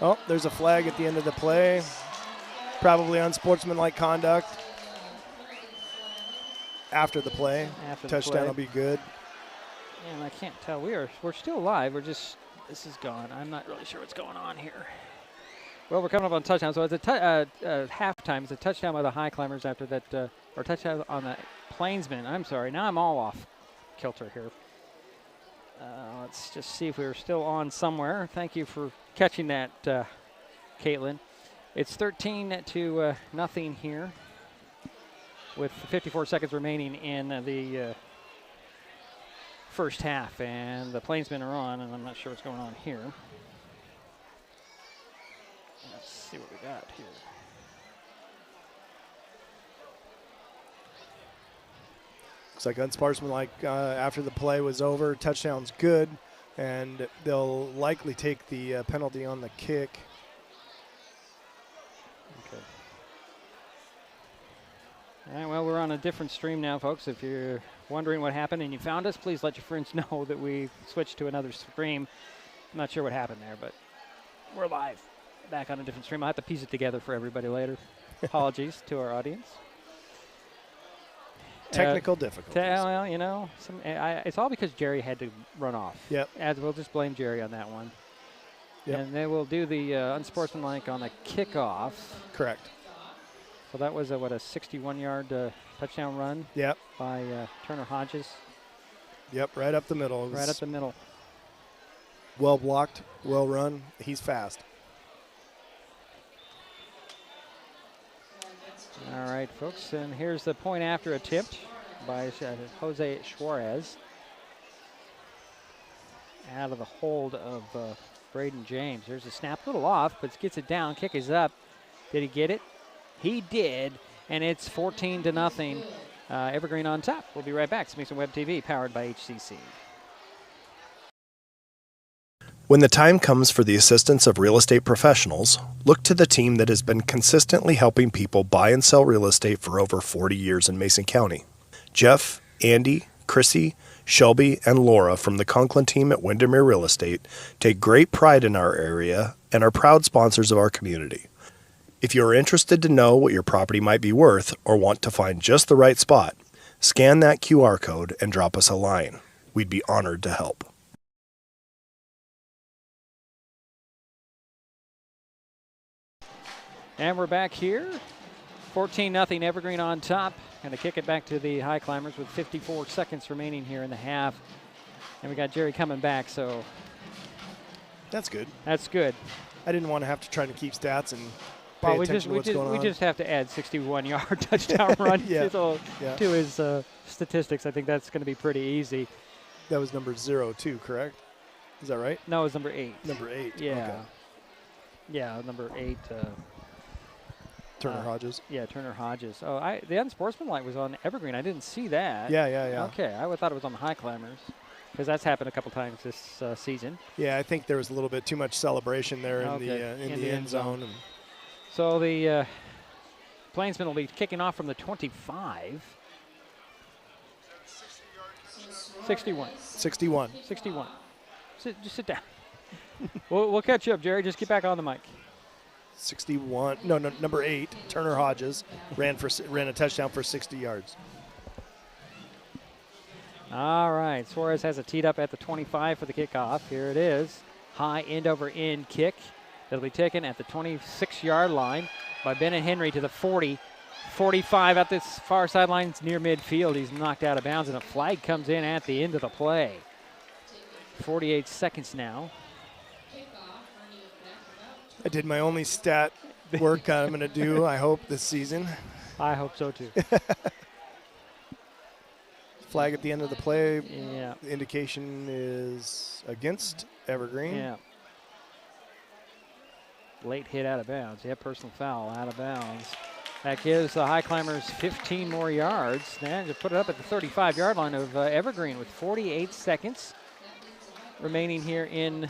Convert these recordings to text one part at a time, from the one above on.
Oh, there's a flag at the end of the play. Probably unsportsmanlike conduct. After the play. Touchdown will be good. And I can't tell. We're still live. This is gone. I'm not really sure what's going on here. Well, we're coming up on touchdown. So it's halftime. It's a touchdown by the Highclimbers after that, or touchdown on the Plainsmen. I'm sorry. Now I'm all off kilter here. Let's just see if we're still on somewhere. Thank you for catching that, Caitlin. It's 13-0 here with 54 seconds remaining in the first half, and the Plainsmen are on, and I'm not sure what's going on here. Let's see what we got here. Looks like unsportsmanlike after the play was over. Touchdown's good, and they'll likely take the penalty on the kick. Okay. All right, well, we're on a different stream now, folks. If you're wondering what happened and you found us, please let your friends know that we switched to another stream. I'm not sure what happened there, but we're live, back on a different stream. I'll have to piece it together for everybody later. Apologies to our audience. Technical difficulties. Well, you know, it's all because Jerry had to run off. Yep. As we'll just blame Jerry on that one. Yep. And then we'll do the unsportsmanlike on the kickoff. Correct. So that was a 61-yard touchdown run. Yep. By Turner Hodges. Yep, right up the middle. Right up the middle. Well blocked, well run. He's fast. All right, folks, and here's the point after attempt by Jose Suarez. Out of the hold of Braden James. There's a snap, a little off, but gets it down. Kick is up. Did he get it? He did, and it's 14-0. Evergreen on top. We'll be right back. Smithson Web TV, powered by HCC. When the time comes for the assistance of real estate professionals, look to the team that has been consistently helping people buy and sell real estate for over 40 years in Mason County. Jeff, Andy, Chrissy, Shelby, and Laura from the Conklin team at Windermere Real Estate take great pride in our area and are proud sponsors of our community. If you are interested to know what your property might be worth or want to find just the right spot, scan that QR code and drop us a line. We'd be honored to help. And we're back here. 14-0 Evergreen on top. Going to kick it back to the Highclimbers with 54 seconds remaining here in the half. And we got Jerry coming back, so. That's good. That's good. I didn't want to have to try to keep stats and pay attention to what's going on. We just have to add 61-yard touchdown run to his statistics. I think that's going to be pretty easy. That was number 02, correct? Is that right? No, it was number 8. Number 8. Yeah. Okay. Yeah, number 8. Turner Hodges. Yeah, Turner Hodges. Oh, the unsportsmanlike was on Evergreen. I didn't see that. Yeah. Okay, I thought it was on the Highclimbers because that's happened a couple times this season. Yeah, I think there was a little bit too much celebration there in the end zone. So the Plainsmen will be kicking off from the 25. 61. 61. Just sit down. we'll catch you up, Jerry. Just get back on the mic. 61. No, number 8, Turner Hodges ran a touchdown for 60 yards. All right, Suarez has it teed up at the 25 for the kickoff. Here it is. High end over end kick. That'll be taken at the 26-yard line by Bennett Henry to the 40. 45 at this far sidelines near midfield. He's knocked out of bounds, and a flag comes in at the end of the play. 48 seconds now. I did my only stat work I'm going to do, I hope, this season. I hope so, too. Flag at the end of the play. Yeah. The indication is against Evergreen. Yeah. Late hit out of bounds. Yeah, personal foul out of bounds. That gives the Highclimbers 15 more yards. And to put it up at the 35-yard line of Evergreen with 48 seconds remaining here in.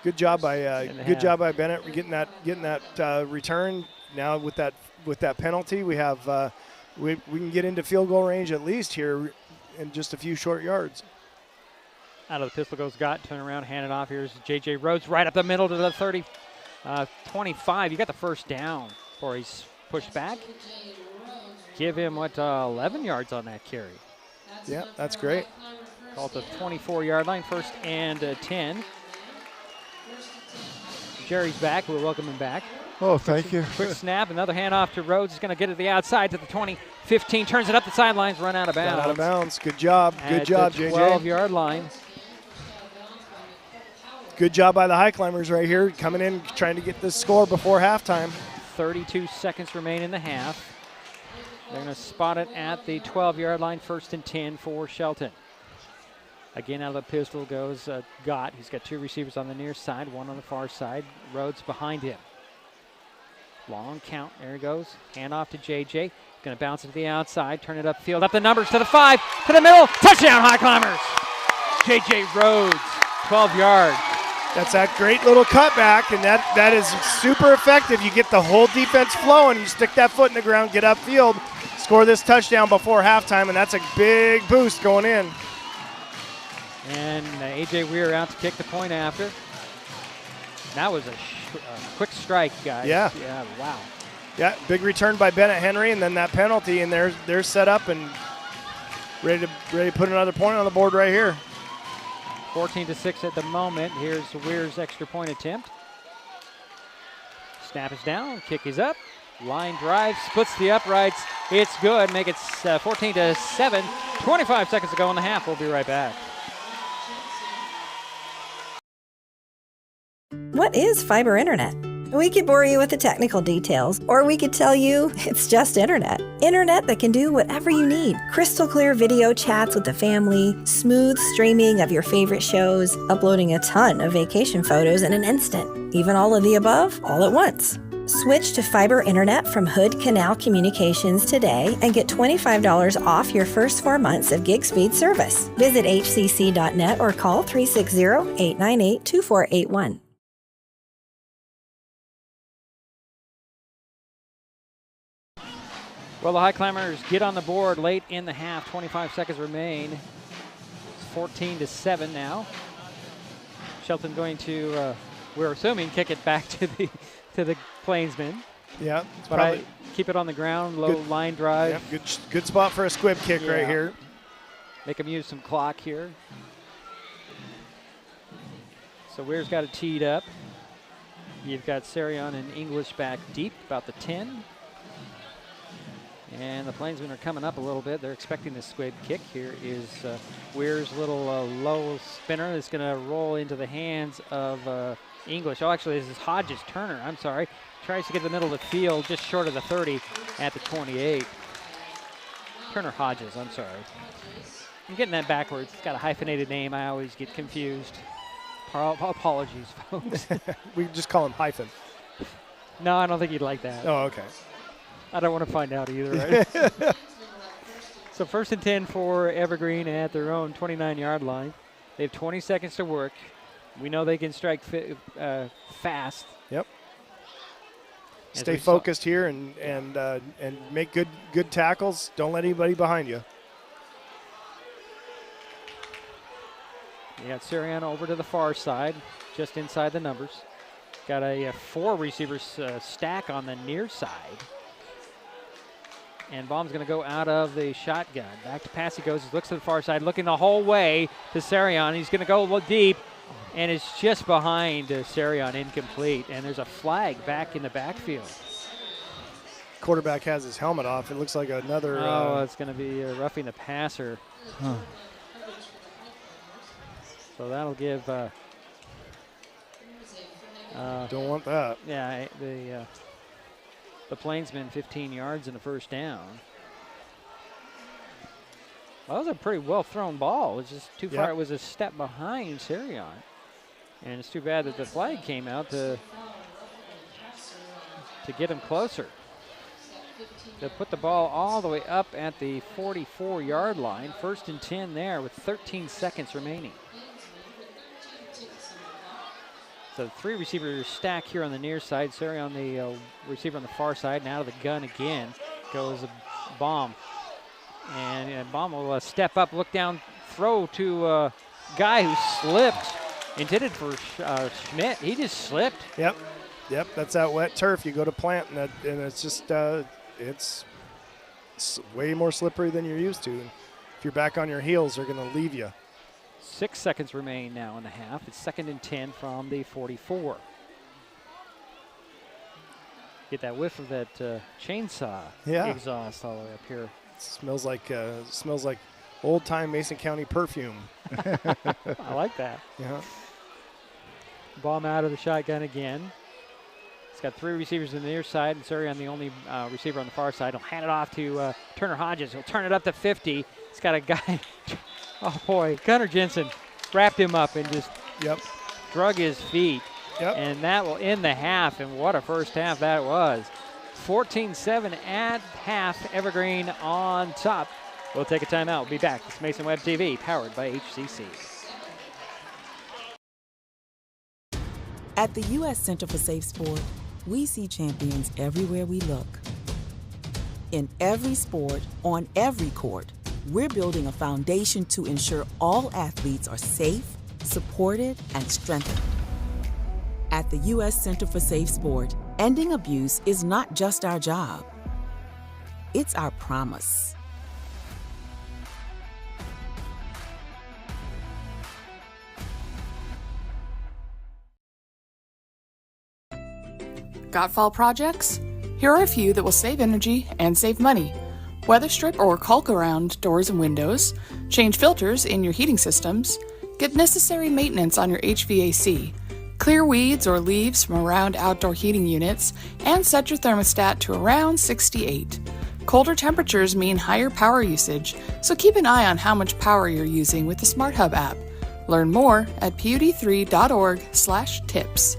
Good job by Bennett getting that return. Now with that penalty, we have we can get into field goal range at least here in just a few short yards. Out of the pistol goes Gott, turn around, hand it off. Here's J.J. Rhodes right up the middle to the 30, 25. You got the first down before he's pushed back. Give him, 11 yards on that carry. Yeah, that's great. Call it the 24-yard line, 1st and 10. Jerry's back. We'll welcome him back. Oh, thank you. Quick snap, another handoff to Rhodes. He's going to get it to the outside to the 20, 15, turns it up the sidelines, run out of bounds. Got out of bounds. Good job. Good job, JJ. JJ. 12-yard line. Good job by the Highclimbers right here, coming in, trying to get this score before halftime. 32 seconds remain in the half. They're going to spot it at the 12-yard line, 1st and 10 for Shelton. Again, out of the pistol goes Gott. He's got 2 receivers on the near side, 1 on the far side. Rhodes behind him. Long count. There he goes. Hand off to JJ. Going to bounce it to the outside, turn it upfield, up the numbers to the 5, to the middle. Touchdown, Highclimbers. JJ Rhodes, 12 yards. That's that great little cutback, and that is super effective. You get the whole defense flowing. You stick that foot in the ground, get upfield, score this touchdown before halftime, and that's a big boost going in. And A.J. Weir out to kick the point after. That was a quick strike, guys. Yeah. Yeah, wow. Yeah, big return by Bennett Henry, and then that penalty, and they're set up and ready to put another point on the board right here. 14-6 at the moment. Here's Weir's extra point attempt. Snap is down, kick is up. Line drive, splits the uprights. It's good. Make it 14-7. 25 seconds to go in the half. We'll be right back. What is fiber internet? We could bore you with the technical details, or we could tell you it's just internet. Internet that can do whatever you need. Crystal clear video chats with the family, smooth streaming of your favorite shows, uploading a ton of vacation photos in an instant. Even all of the above, all at once. Switch to fiber internet from Hood Canal Communications today and get $25 off your first 4 months of gig speed service. Visit hcc.net or call 360-898-2481. Well, the Highclimbers get on the board late in the half. 25 seconds remain. It's 14-7 now. Shelton going to, we're assuming, kick it back to the Plainsmen. Yeah, But I keep it on the ground, low line drive. Yep, good spot for a squib kick right here. Make them use some clock here. So Weir's got it teed up. You've got Sarion and English back deep, about the 10. And the Plainsmen are coming up a little bit. They're expecting the squib kick. Here is Weir's little low spinner that's going to roll into the hands of English. Oh, actually, this is Hodges Turner. I'm sorry. Tries to get the middle of the field, just short of the 30 at the 28. Turner Hodges, I'm sorry. I'm getting that backwards. It's got a hyphenated name. I always get confused. Apologies, folks. We just call him Hyphen. No, I don't think you'd like that. Oh, okay. I don't want to find out either, right? So 1st and 10 for Evergreen at their own 29-yard line. They have 20 seconds to work. We know they can strike fast. Yep. Stay focused here and make good tackles. Don't let anybody behind you. You got Sariano over to the far side, just inside the numbers. Got a 4 receivers stack on the near side. And Baum's going to go out of the shotgun. Back to pass he goes. He looks to the far side, looking the whole way to Sarion. He's going to go deep, and it's just behind Sarion, incomplete. And there's a flag back in the backfield. Quarterback has his helmet off. It looks like another. It's going to be roughing the passer. Huh. So that'll give. Don't want that. Yeah, the Plainsmen 15 yards and a first down. Well, that was a pretty well thrown ball. It was just too far. It was a step behind Sarion. And it's too bad that the flag came out to get him closer. To put the ball all the way up at the 44-yard line. 1st and 10 there with 13 seconds remaining. So 3 receivers stack here on the near side. Sarion, the receiver on the far side, and out of the gun again goes a Baum. And Baum will step up, look down, throw to guy who slipped, intended for Schmidt. He just slipped. Yep, that's that wet turf. You go to plant, and it's just it's way more slippery than you're used to. And if you're back on your heels, they're going to leave you. 6 seconds remain now in the half. It's 2nd and 10 from the 44. Get that whiff of that chainsaw exhaust all the way up here. It smells like old-time Mason County perfume. I like that. Yeah. Bomb out of the shotgun again. He's got 3 receivers on the near side, and Surian, the only receiver on the far side. He'll hand it off to Turner Hodges. He'll turn it up to 50. He's got a guy. Oh, boy. Gunnar Jensen wrapped him up and just drug his feet. Yep. And that will end the half, and what a first half that was. 14-7 at half, Evergreen on top. We'll take a timeout. We'll be back. It's Mason Web TV, powered by HCC. At the U.S. Center for Safe Sport, we see champions everywhere we look. In every sport, on every court, we're building a foundation to ensure all athletes are safe, supported, and strengthened. At the U.S. Center for Safe Sport, ending abuse is not just our job. It's our promise. Got fall projects? Here are a few that will save energy and save money. Weather strip or caulk around doors and windows, change filters in your heating systems, get necessary maintenance on your HVAC, clear weeds or leaves from around outdoor heating units, and set your thermostat to around 68. Colder temperatures mean higher power usage, so keep an eye on how much power you're using with the Smart Hub app. Learn more at pud3.org/tips.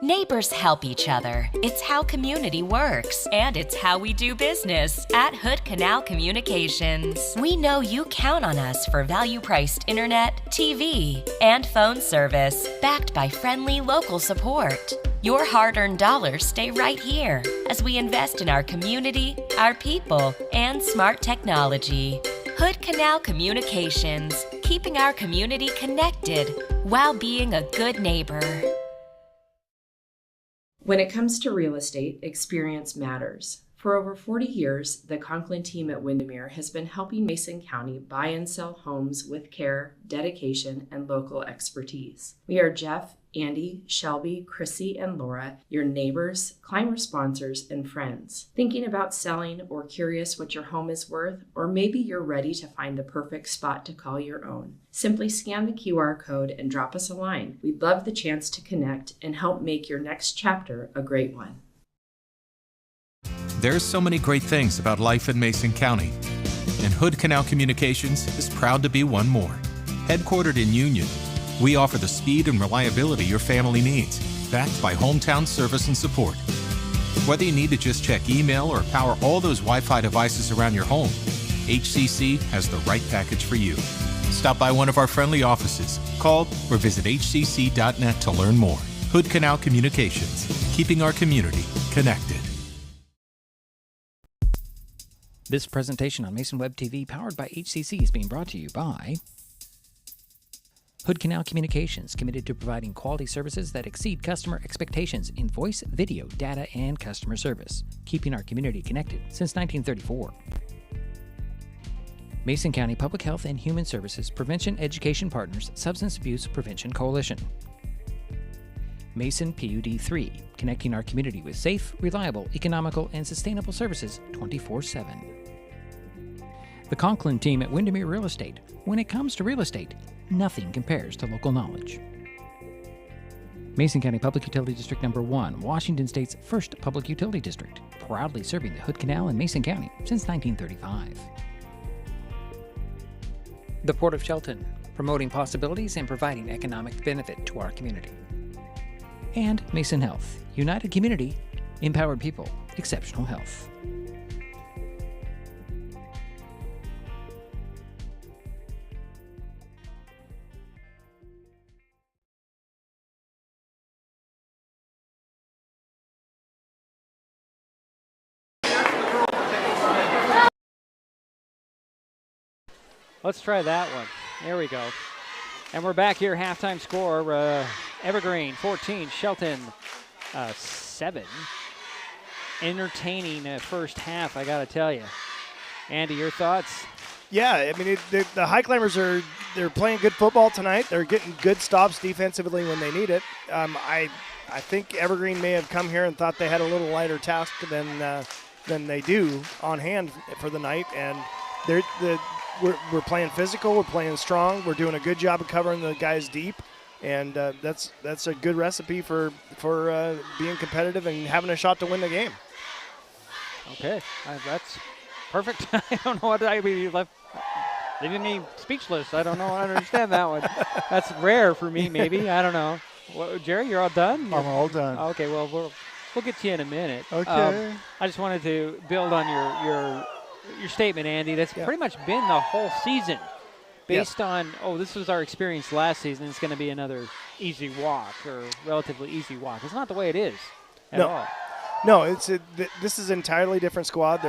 Neighbors help each other. It's how community works, and it's how we do business at Hood Canal Communications. We know you count on us for value-priced internet, TV, and phone service, backed by friendly local support. Your hard-earned dollars stay right here as we invest in our community, our people, and smart technology. Hood Canal Communications, keeping our community connected while being a good neighbor. When it comes to real estate, experience matters. For over 40 years, the Conklin team at Windermere has been helping Mason County buy and sell homes with care, dedication, and local expertise. We are Jeff, Andy, Shelby, Chrissy, and Laura, your neighbors, climber sponsors, and friends. Thinking about selling or curious what your home is worth, or maybe you're ready to find the perfect spot to call your own. Simply scan the QR code and drop us a line. We'd love the chance to connect and help make your next chapter a great one. There's so many great things about life in Mason County, and Hood Canal Communications is proud to be one more. Headquartered in Union, we offer the speed and reliability your family needs, backed by hometown service and support. Whether you need to just check email or power all those Wi-Fi devices around your home, HCC has the right package for you. Stop by one of our friendly offices, call, or visit hcc.net to learn more. Hood Canal Communications, keeping our community connected. This presentation on Mason Web TV, powered by HCC, is being brought to you by Hood Canal Communications, committed to providing quality services that exceed customer expectations in voice, video, data, and customer service, keeping our community connected since 1934. Mason County Public Health and Human Services Prevention Education Partners Substance Abuse Prevention Coalition. Mason PUD3, connecting our community with safe, reliable, economical, and sustainable services 24/7. The Conklin team at Windermere Real Estate. When it comes to real estate, nothing compares to local knowledge. Mason County Public Utility District Number 1, Washington State's first public utility district, proudly serving the Hood Canal in Mason County since 1935. The Port of Shelton, promoting possibilities and providing economic benefit to our community. And Mason Health, united community, empowered people, exceptional health. Let's try that one. There we go. And we're back here, halftime score, Evergreen 14, Shelton 7. Entertaining first half, I got to tell you. Andy, your thoughts? Yeah, I mean, the Highclimbers they're playing good football tonight. They're getting good stops defensively when they need it. I think Evergreen may have come here and thought they had a little lighter task than they do on hand for the night, and we're playing physical, we're playing strong, we're doing a good job of covering the guys deep, and that's a good recipe for being competitive and having a shot to win the game. Okay, that's perfect. I don't know what you left. Leaving me speechless. I don't know. I understand that one. That's rare for me, maybe. I don't know. Jerry, you're all done? I'm all done. Okay, well, we'll get to you in a minute. Okay. I just wanted to build on your statement, Andy. That's pretty much been the whole season. Based on, this was our experience last season. It's going to be another easy walk or relatively easy walk. It's not the way it is at all. No, this is an entirely different squad.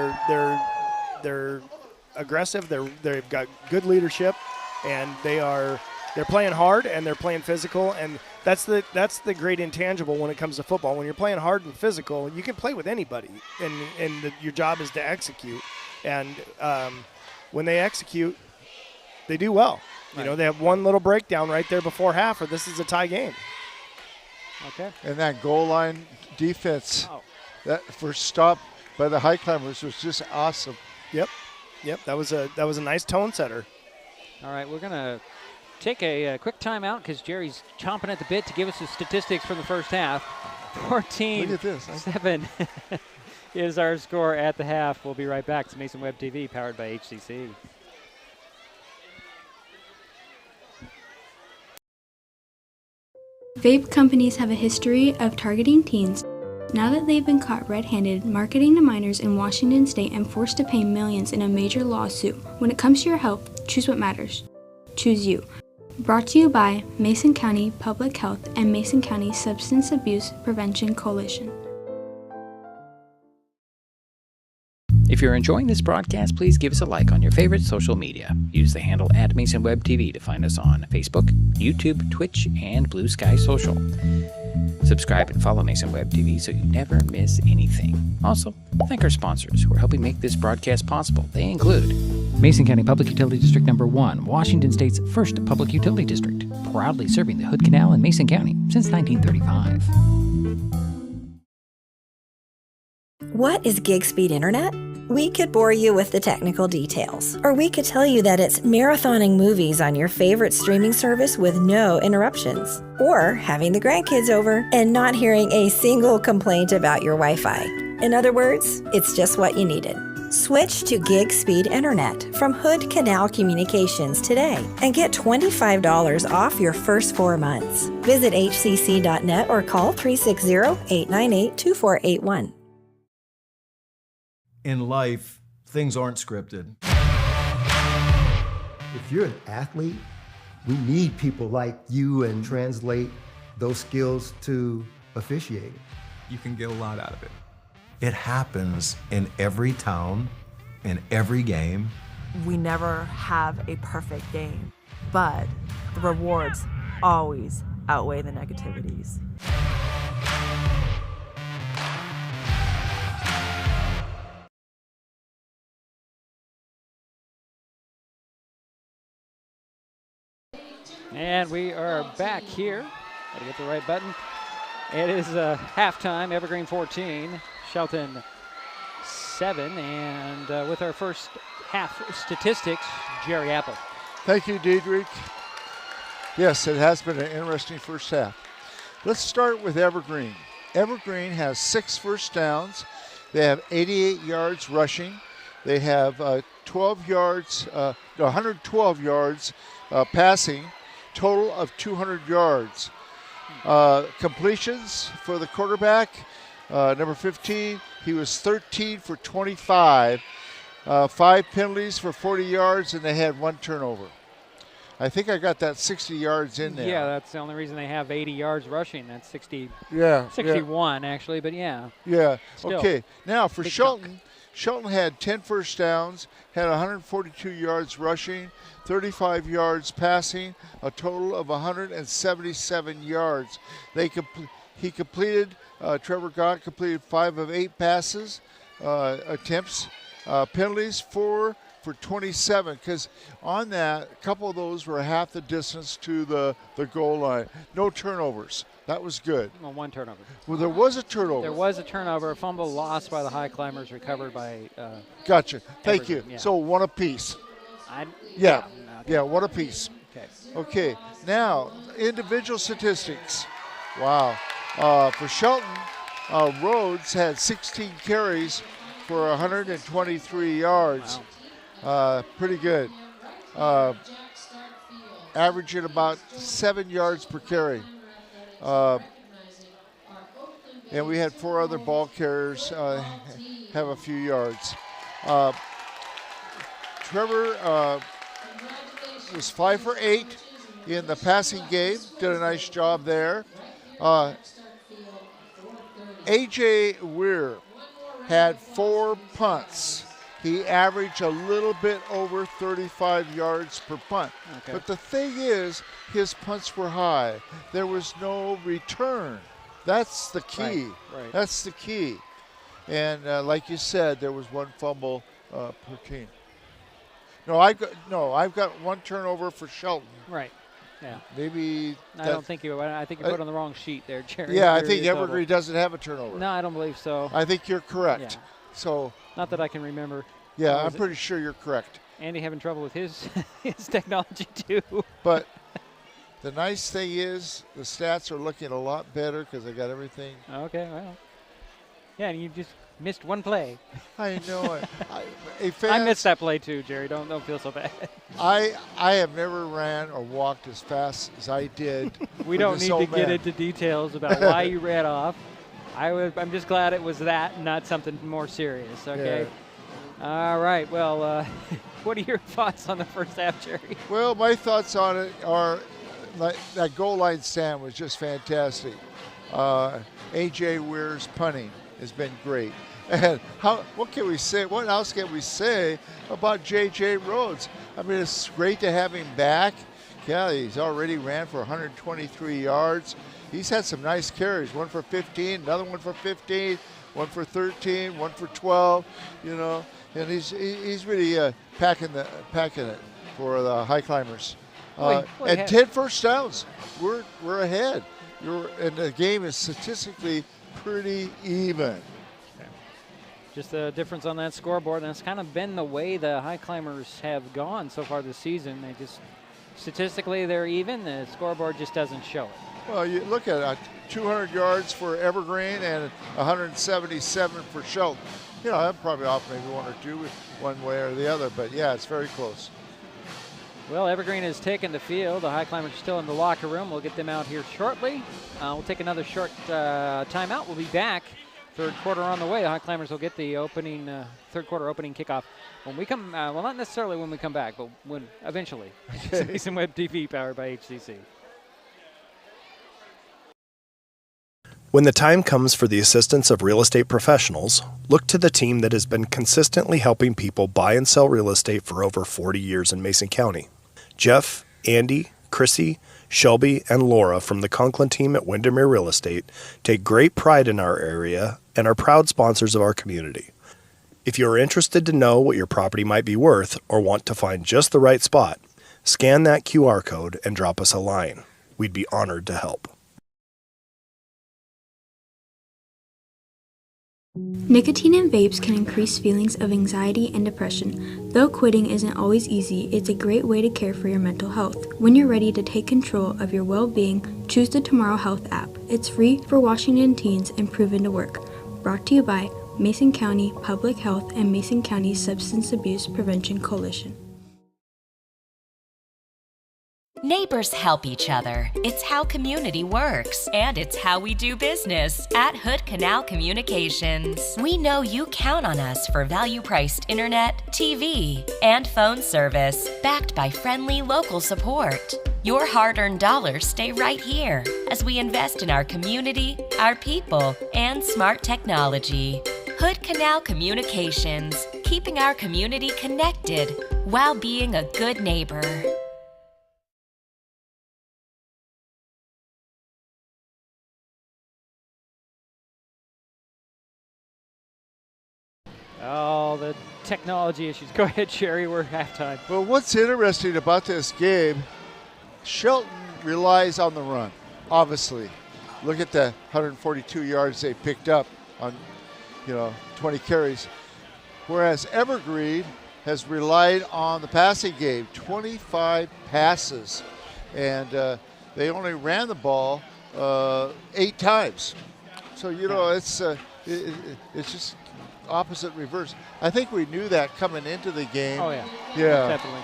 They're aggressive. They've got good leadership, and they're playing hard and they're playing physical, and that's the great intangible when it comes to football. When you're playing hard and physical, you can play with anybody, and your job is to execute. And when they execute, they do well. Right. You know, they have one little breakdown right there before half, or this is a tie game. Okay. And that goal line defense, that first stop by the Highclimbers was just awesome. Yep. That was a nice tone setter. All right, we're gonna take a quick timeout because Jerry's chomping at the bit to give us the statistics from the first half. 14-7 is our score at the half. We'll be right back. It's Mason Web TV, powered by HCC. Vape companies have a history of targeting teens. Now that they've been caught red-handed marketing to minors in Washington state and forced to pay millions in a major lawsuit, when it comes to your health, choose what matters. Choose you. Brought to you by Mason County Public Health and Mason County Substance Abuse Prevention Coalition. If you're enjoying this broadcast, please give us a like on your favorite social media. Use the handle @MasonWebTV to find us on Facebook, YouTube, Twitch, and Blue Sky Social. Subscribe and follow Mason Web TV so you never miss anything. Also, thank our sponsors who are helping make this broadcast possible. They include Mason County Public Utility District Number 1, Washington State's first public utility district, proudly serving the Hood Canal in Mason County since 1935. What is gig speed internet? We could bore you with the technical details, or we could tell you that it's marathoning movies on your favorite streaming service with no interruptions, or having the grandkids over and not hearing a single complaint about your Wi-Fi. In other words, it's just what you needed. Switch to gig speed internet from Hood Canal Communications today and get $25 off your first 4 months. Visit hcc.net or call 360-898-2481. In life, things aren't scripted. If you're an athlete, we need people like you and translate those skills to officiating. You can get a lot out of it. It happens in every town, in every game. We never have a perfect game, but the rewards always outweigh the negativities. And we are back here. Gotta get the right button. It is halftime, Evergreen 14, Shelton 7. And with our first half statistics, Jerry Apple. Thank you, Diedrich. Yes, it has been an interesting first half. Let's start with Evergreen. Evergreen has 6 first downs. They have 88 yards rushing. They have 112 yards passing. Total of 200 yards. Completions for the quarterback, number 15, he was 13 for 25, 5 penalties for 40 yards, and they had 1 turnover. I think I got that 60 yards in there. Yeah, that's the only reason they have 80 yards rushing. That's 60. Yeah, 61 actually, but yeah. Yeah. Still, okay. Now for Shelton, Shelton had 10 first downs, had 142 yards rushing, 35 yards passing, a total of 177 yards. Trevor Gott completed 5 of 8 passes, attempts, penalties 4 for 27, because on that, a couple of those were half the distance to the goal line. No turnovers. That was good. Well, 1 turnover. Well, there was a turnover. There was a turnover, a fumble lost by the Highclimbers, recovered by Gotcha. Thank Evergreen, you. yeah. So 1 apiece. Yeah, 1 apiece. Okay. Okay. Now, individual statistics. Wow. For Shelton, Rhodes had 16 carries for 123 yards. Wow. Pretty good. Averaging about 7 yards per carry. And we had 4 other ball carriers have a few yards. Trevor was 5 for 8 in the passing game. Did a nice job there. A.J. Weir had 4 punts. He averaged a little bit over 35 yards per punt. Okay. But the thing is, his punts were high. There was no return. That's the key. Right. That's the key. And like you said, there was 1 fumble per team. I've got 1 turnover for Shelton. Right. Yeah. Maybe. I think you put on the wrong sheet there, Jerry. Yeah, I think Evergreen doesn't have a turnover. No, I don't believe so. I think you're correct. Yeah. So. Not that I can remember. Yeah, I'm pretty sure you're correct. Andy having trouble with his technology too. But the nice thing is the stats are looking a lot better because I got everything. Okay, well. Yeah, and you just missed 1 play. I know it. I missed that play too, Jerry. Don't feel so bad. I have never ran or walked as fast as I did. We don't need to get into details about why you ran off. I'm just glad it was that, not something more serious. Okay. Yeah. All right. Well, what are your thoughts on the first half, Jerry? Well, my thoughts on it are that goal line stand was just fantastic. A.J. Weir's punting has been great. And what can we say? What else can we say about J.J. Rhodes? I mean, it's great to have him back. Yeah, he's already ran for 123 yards. He's had some nice carries, 1 for 15, another 1 for 15, 1 for 13, 1 for 12, and he's really packing it for the Highclimbers. And 10 first downs. We're ahead. And the game is statistically pretty even. Just the difference on that scoreboard, and it's kind of been the way the Highclimbers have gone so far this season. They just statistically they're even. The scoreboard just doesn't show it. Well, you look at it, 200 yards for Evergreen and 177 for Shelton. I'm probably off maybe 1 or 2 one way or the other, but yeah, it's very close. Well, Evergreen has taken the field. The Highclimbers are still in the locker room. We'll get them out here shortly. We'll take another short timeout. We'll be back. 3rd quarter on the way. The Highclimbers will get the opening 3rd quarter opening kickoff when we come. Well, not necessarily when we come back, but when eventually. Mason Web TV powered by HCC. When the time comes for the assistance of real estate professionals, look to the team that has been consistently helping people buy and sell real estate for over 40 years in Mason County. Jeff, Andy, Chrissy, Shelby, and Laura from the Conklin team at Windermere Real Estate take great pride in our area and are proud sponsors of our community. If you are interested to know what your property might be worth or want to find just the right spot, scan that QR code and drop us a line. We'd be honored to help. Nicotine in vapes can increase feelings of anxiety and depression. Though quitting isn't always easy, it's a great way to care for your mental health. When you're ready to take control of your well-being, choose the Tomorrow Health app. It's free for Washington teens and proven to work. Brought to you by Mason County Public Health and Mason County Substance Abuse Prevention Coalition. Neighbors help each other. It's how community works, and it's how we do business at Hood Canal Communications. We know you count on us for value-priced internet, TV, and phone service, backed by friendly local support. Your hard-earned dollars stay right here as we invest in our community, our people, and smart technology. Hood Canal Communications, keeping our community connected while being a good neighbor. Oh, the technology issues. Go ahead, Sherry. We're halftime. Well, what's interesting about this game, Shelton relies on the run, obviously. Look at the 142 yards they picked up on, 20 carries. Whereas Evergreen has relied on the passing game, 25 passes. And they only ran the ball 8 times. So, it's just opposite reverse. I think we knew that coming into the game. Oh, yeah. Yeah. Definitely.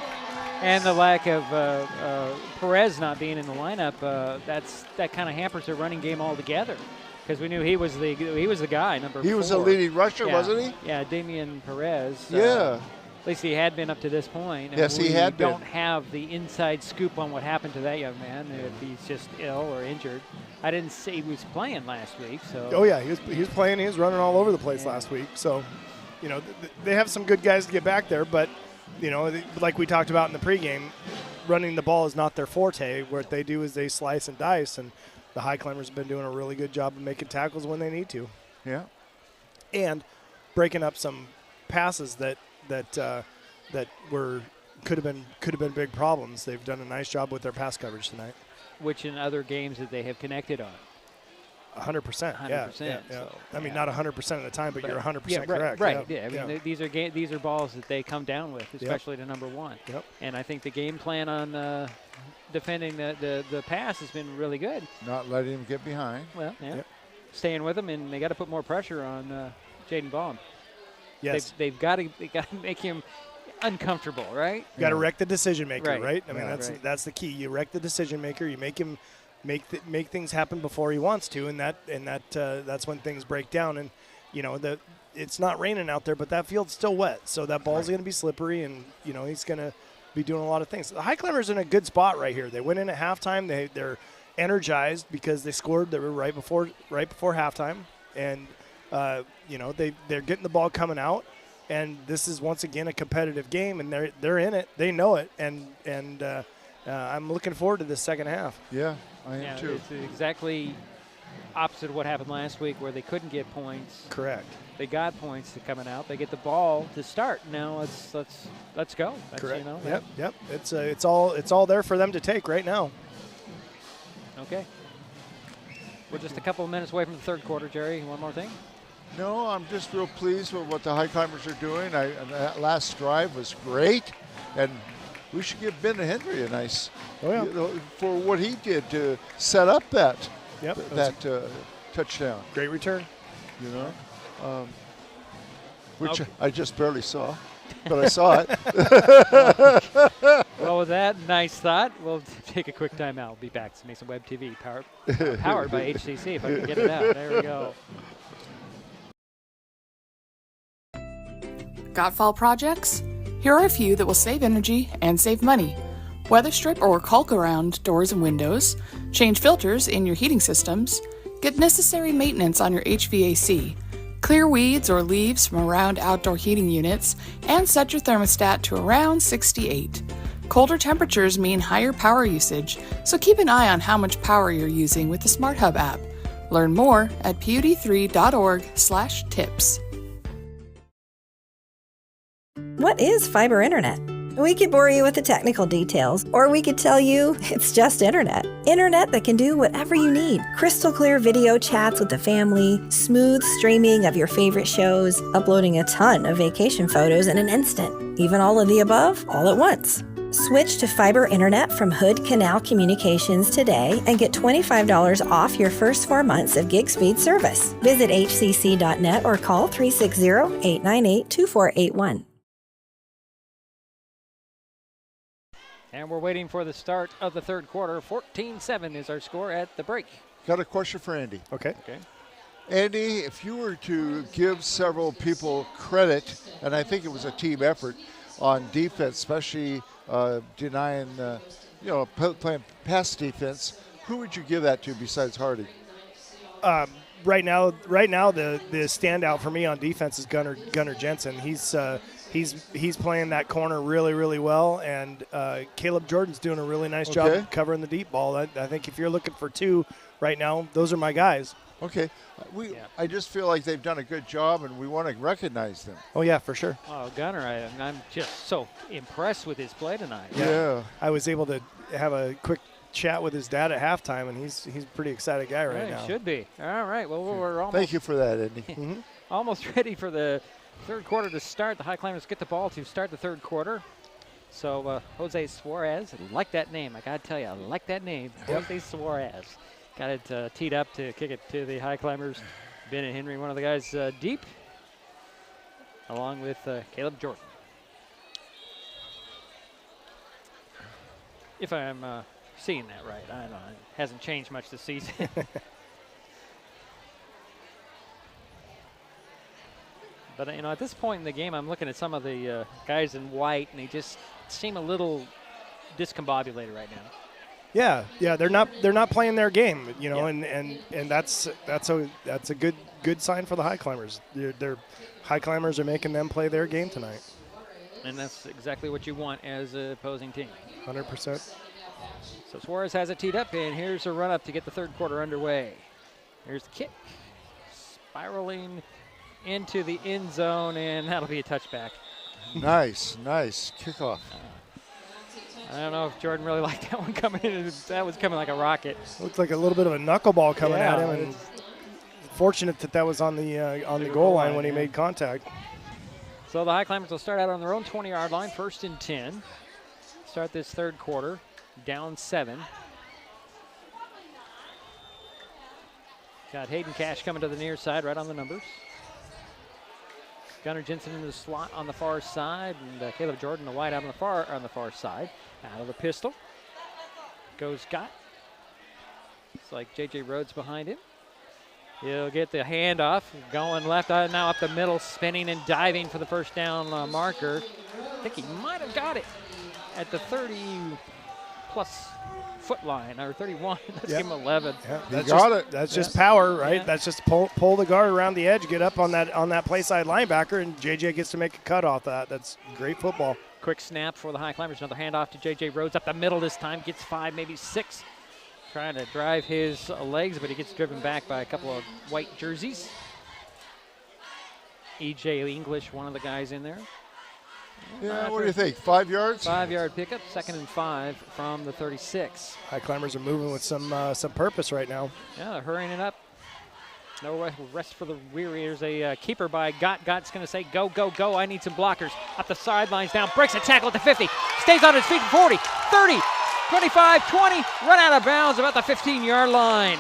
And the lack of Perez not being in the lineup, that kind of hampers their running game altogether. Because we knew he was the guy, number 4. He was a leading rusher, wasn't he? Yeah, Damian Perez. Yeah. At least he had been up to this point. Yes, he had been. We don't have the inside scoop on what happened to that young man, if he's just ill or injured. I didn't say he was playing last week. So. Oh, yeah, he was playing. He was running all over the place last week. So, they have some good guys to get back there. But, like we talked about in the pregame, running the ball is not their forte. What they do is they slice and dice. And the Highclimbers have been doing a really good job of making tackles when they need to. Yeah. And breaking up some passes that could have been big problems. They've done a nice job with their pass coverage tonight. Which in other games that they have connected on. 100%. 100%. Yeah. So, I mean, not 100% of the time, but you're 100% correct. Right. Yeah. I mean, these are balls that they come down with, especially to number 1. Yep. And I think the game plan on defending the pass has been really good. Not letting him get behind. Well, staying with him, and they got to put more pressure on Jaden Baum. Yes. They've got to make him uncomfortable, right? You got to wreck the decision maker, right? I mean, that's the key. You wreck the decision maker. You make him make things happen before he wants to, and that's when things break down. And it's not raining out there, but that field's still wet, so that ball's going to be slippery, and he's going to be doing a lot of things. The Highclimbers in a good spot right here. They went in at halftime. They're energized because they scored. They were right before halftime, and they're getting the ball coming out. And this is once again a competitive game, and they're in it. They know it, and I'm looking forward to this second half. Yeah, I am too. It's exactly opposite of what happened last week, where they couldn't get points. Correct. They got points coming out. They get the ball to start. Now let's go. Correct. Yep. It's all there for them to take right now. Okay. We're just a couple of minutes away from the third quarter, Jerry. One more thing. No, I'm just real pleased with what the Highclimbers are doing. That last drive was great, and we should give Ben Hendry a nice for what he did to set up that touchdown. Great return. Which I just barely saw, but I saw it. Well, with that nice thought, we'll take a quick timeout. We'll be back to Mason Web TV, powered by HCC, if I can get it out. There we go. Got fall projects? Here are a few that will save energy and save money. Weather strip or caulk around doors and windows, change filters in your heating systems, get necessary maintenance on your HVAC, clear weeds or leaves from around outdoor heating units, and set your thermostat to around 68. Colder temperatures mean higher power usage, so keep an eye on how much power you're using with the Smart Hub app. Learn more at pud3.org/tips. What is fiber internet? We could bore you with the technical details, or we could tell you it's just internet. Internet that can do whatever you need. Crystal clear video chats with the family, smooth streaming of your favorite shows, uploading a ton of vacation photos in an instant. Even all of the above, all at once. Switch to fiber internet from Hood Canal Communications today and get $25 off your first 4 months of gig speed service. Visit hcc.net or call 360-898-2481. And we're waiting for the start of the third quarter. 14-7 is our score at the break. Got a question for Andy. Okay. Andy, if you were to give several people credit, and I think it was a team effort on defense, especially denying, playing pass defense, who would you give that to besides Hardy? right now the standout for me on defense is Gunnar Jensen. He's playing that corner really, really well, and Caleb Jordan's doing a really nice job covering the deep ball. I think if you're looking for two right now, those are my guys. Okay. I just feel like they've done a good job, and we want to recognize them. Oh, yeah, for sure. Oh, Gunnar, I'm just so impressed with his play tonight. Yeah. I was able to have a quick chat with his dad at halftime, and he's a pretty excited guy right now. Should be. All right. Well, we're almost. Thank you for that, Andy. Almost ready for the third quarter to start. The Highclimbers get the ball to start the third quarter. So Jose Suarez, I like that name. I got to tell you, I like that name. Yep. Jose Suarez. Got it teed up to kick it to the Highclimbers. Bennett Henry, one of the guys deep, along with Caleb Jordan. If I'm seeing that right, I don't know. It hasn't changed much this season. But, at this point in the game, I'm looking at some of the guys in white, and they just seem a little discombobulated right now. Yeah, they're not playing their game, and that's a good sign for the Highclimbers. Their Highclimbers are making them play their game tonight. And that's exactly what you want as an opposing team. 100%. So Suarez has it teed up, and here's a run up to get the third quarter underway. Here's the kick, spiraling into the end zone, and that'll be a touchback. Nice kickoff. I don't know if Jordan really liked that one coming in. That was coming like a rocket. Looked like a little bit of a knuckleball coming at him, and fortunate that was on the goal line when he made contact. So the Highclimbers will start out on their own 20-yard line, 1st and 10. Start this third quarter, down 7. Got Hayden Cash coming to the near side, right on the numbers. Gunnar Jensen in the slot on the far side, and Caleb Jordan, the wide out on the far side. Out of the pistol goes Scott. It's like J.J. Rhodes behind him. He'll get the handoff, going left, now up the middle, spinning and diving for the first down marker. I think he might have got it at the 30-plus foot line, or 31. Let's give him 11. Yeah, that's just power, right? Yeah. That's just pull the guard around the edge, get up on that play side linebacker, and JJ gets to make a cut off that. That's great football. Quick snap for the Highclimbers. Another handoff to J.J. Rhodes up the middle this time. Gets 5, maybe 6. Trying to drive his legs, but he gets driven back by a couple of white jerseys. E.J. English, one of the guys in there. Yeah, what do you think? 5 yards? 5-yard pickup, 2nd and 5 from the 36. Highclimbers are moving with some purpose right now. Yeah, they're hurrying it up. No rest for the weary. There's a keeper by Gott. Gott's going to say, go, go, go. I need some blockers. Up the sidelines now. Breaks a tackle at the 50. Stays on his feet. 40, 30, 25, 20. Run out of bounds about the 15-yard line.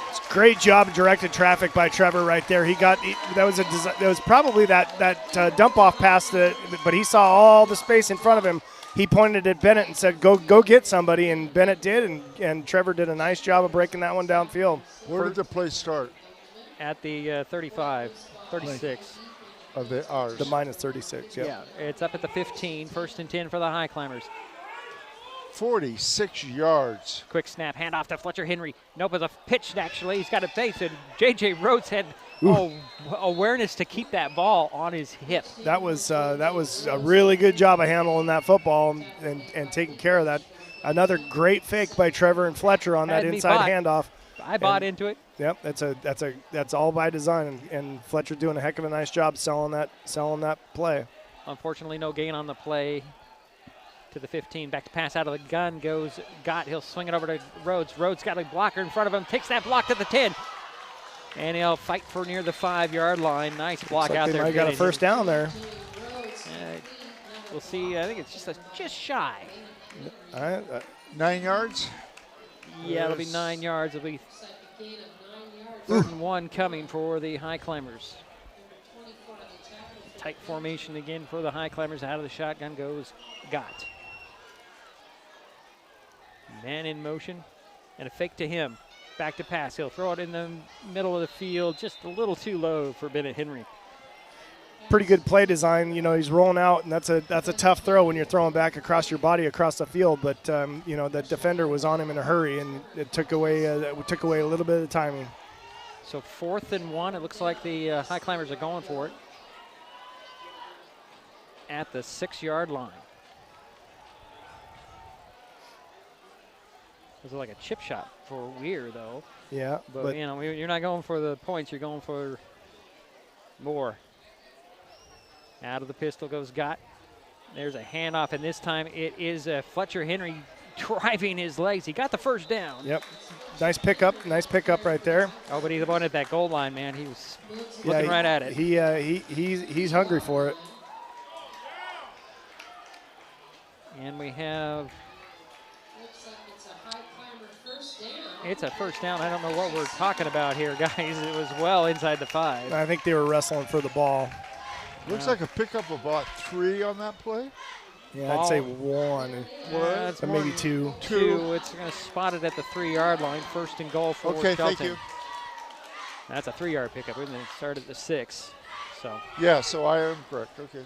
It's a great job of directed traffic by Trevor right there. That was probably that dump off pass, but he saw all the space in front of him. He pointed at Bennett and said, go get somebody, and Bennett did, and Trevor did a nice job of breaking that one downfield. Where did the play start? At the 35, 36. Of ours. The minus 36, yeah. It's up at the 15, 1st and 10 for the Highclimbers. 46 yards. Quick snap, handoff to Fletcher Henry. Nope, it's a pitch, actually. He's got a face, and J.J. Rhodes had awareness to keep that ball on his hip. That was a really good job of handling that football and taking care of that. Another great fake by Trevor and Fletcher on that inside handoff. I bought into it. Yep, that's all by design, and Fletcher doing a heck of a nice job selling that play. Unfortunately, no gain on the play. To the 15, back to pass out of the gun goes Gott. He'll swing it over to Rhodes. Rhodes got a blocker in front of him, takes that block to the 10. And he'll fight for near the 5-yard line. Nice block out there. They got a first down there. We'll see. I think it's just shy. All right, 9 yards? Yeah, it'll be 9 yards. It'll be 3rd and 1 coming for the Highclimbers. Tight formation again for the Highclimbers. Out of the shotgun goes Gott. Man in motion, and a fake to him. Back to pass. He'll throw it in the middle of the field, just a little too low for Bennett Henry. Pretty good play design. He's rolling out, and that's a tough throw when you're throwing back across your body across the field. But the defender was on him in a hurry, and it took away a little bit of timing. So 4th and 1. It looks like the Highclimbers are going for it at the 6-yard line. This is like a chip shot for Weir, though. Yeah, but you know, you're not going for the points. You're going for more. Out of the pistol goes Gott. There's a handoff, and this time it is Fletcher Henry driving his legs. He got the first down. Yep. Nice pickup right there. Oh, but he won at that goal line, man. He was looking right at it. He's hungry for it. And we have. It's a first down. I don't know what we're talking about here, guys. It was well inside the 5. I think they were wrestling for the ball. Looks like a pickup of about 3 on that play. Yeah, I'd say 1. That's maybe 2. 2. It's going to spot it at the 3-yard line. 1st and goal for Shelton. Thank you. That's a 3-yard pickup, isn't it? It started at the 6. So. Yeah, so I am correct. Okay.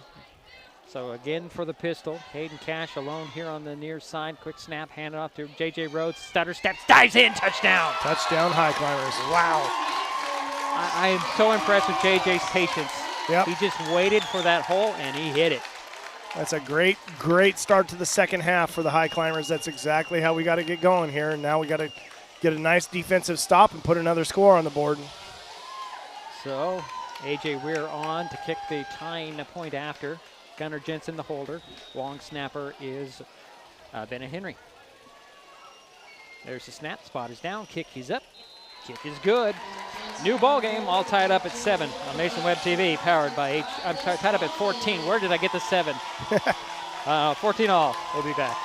So again for the pistol, Hayden Cash alone here on the near side. Quick snap, handed off to J.J. Rhodes. Stutter steps, dives in, touchdown. Touchdown, Highclimbers. Wow. I am so impressed with J.J.'s patience. Yep. He just waited for that hole, and he hit it. That's a great start to the second half for the Highclimbers. That's exactly how we got to get going here. And now we got to get a nice defensive stop and put another score on the board. So A.J. Weir on to kick the tying point after. Gunnar Jensen, the holder. Long snapper is Bennett Henry. There's the snap. Spot is down. Kick is up. Kick is good. New ball game, all tied up at 7 on Mason Web TV, powered by I'm tied up at 14. Where did I get the 7? 14 all. We'll be back.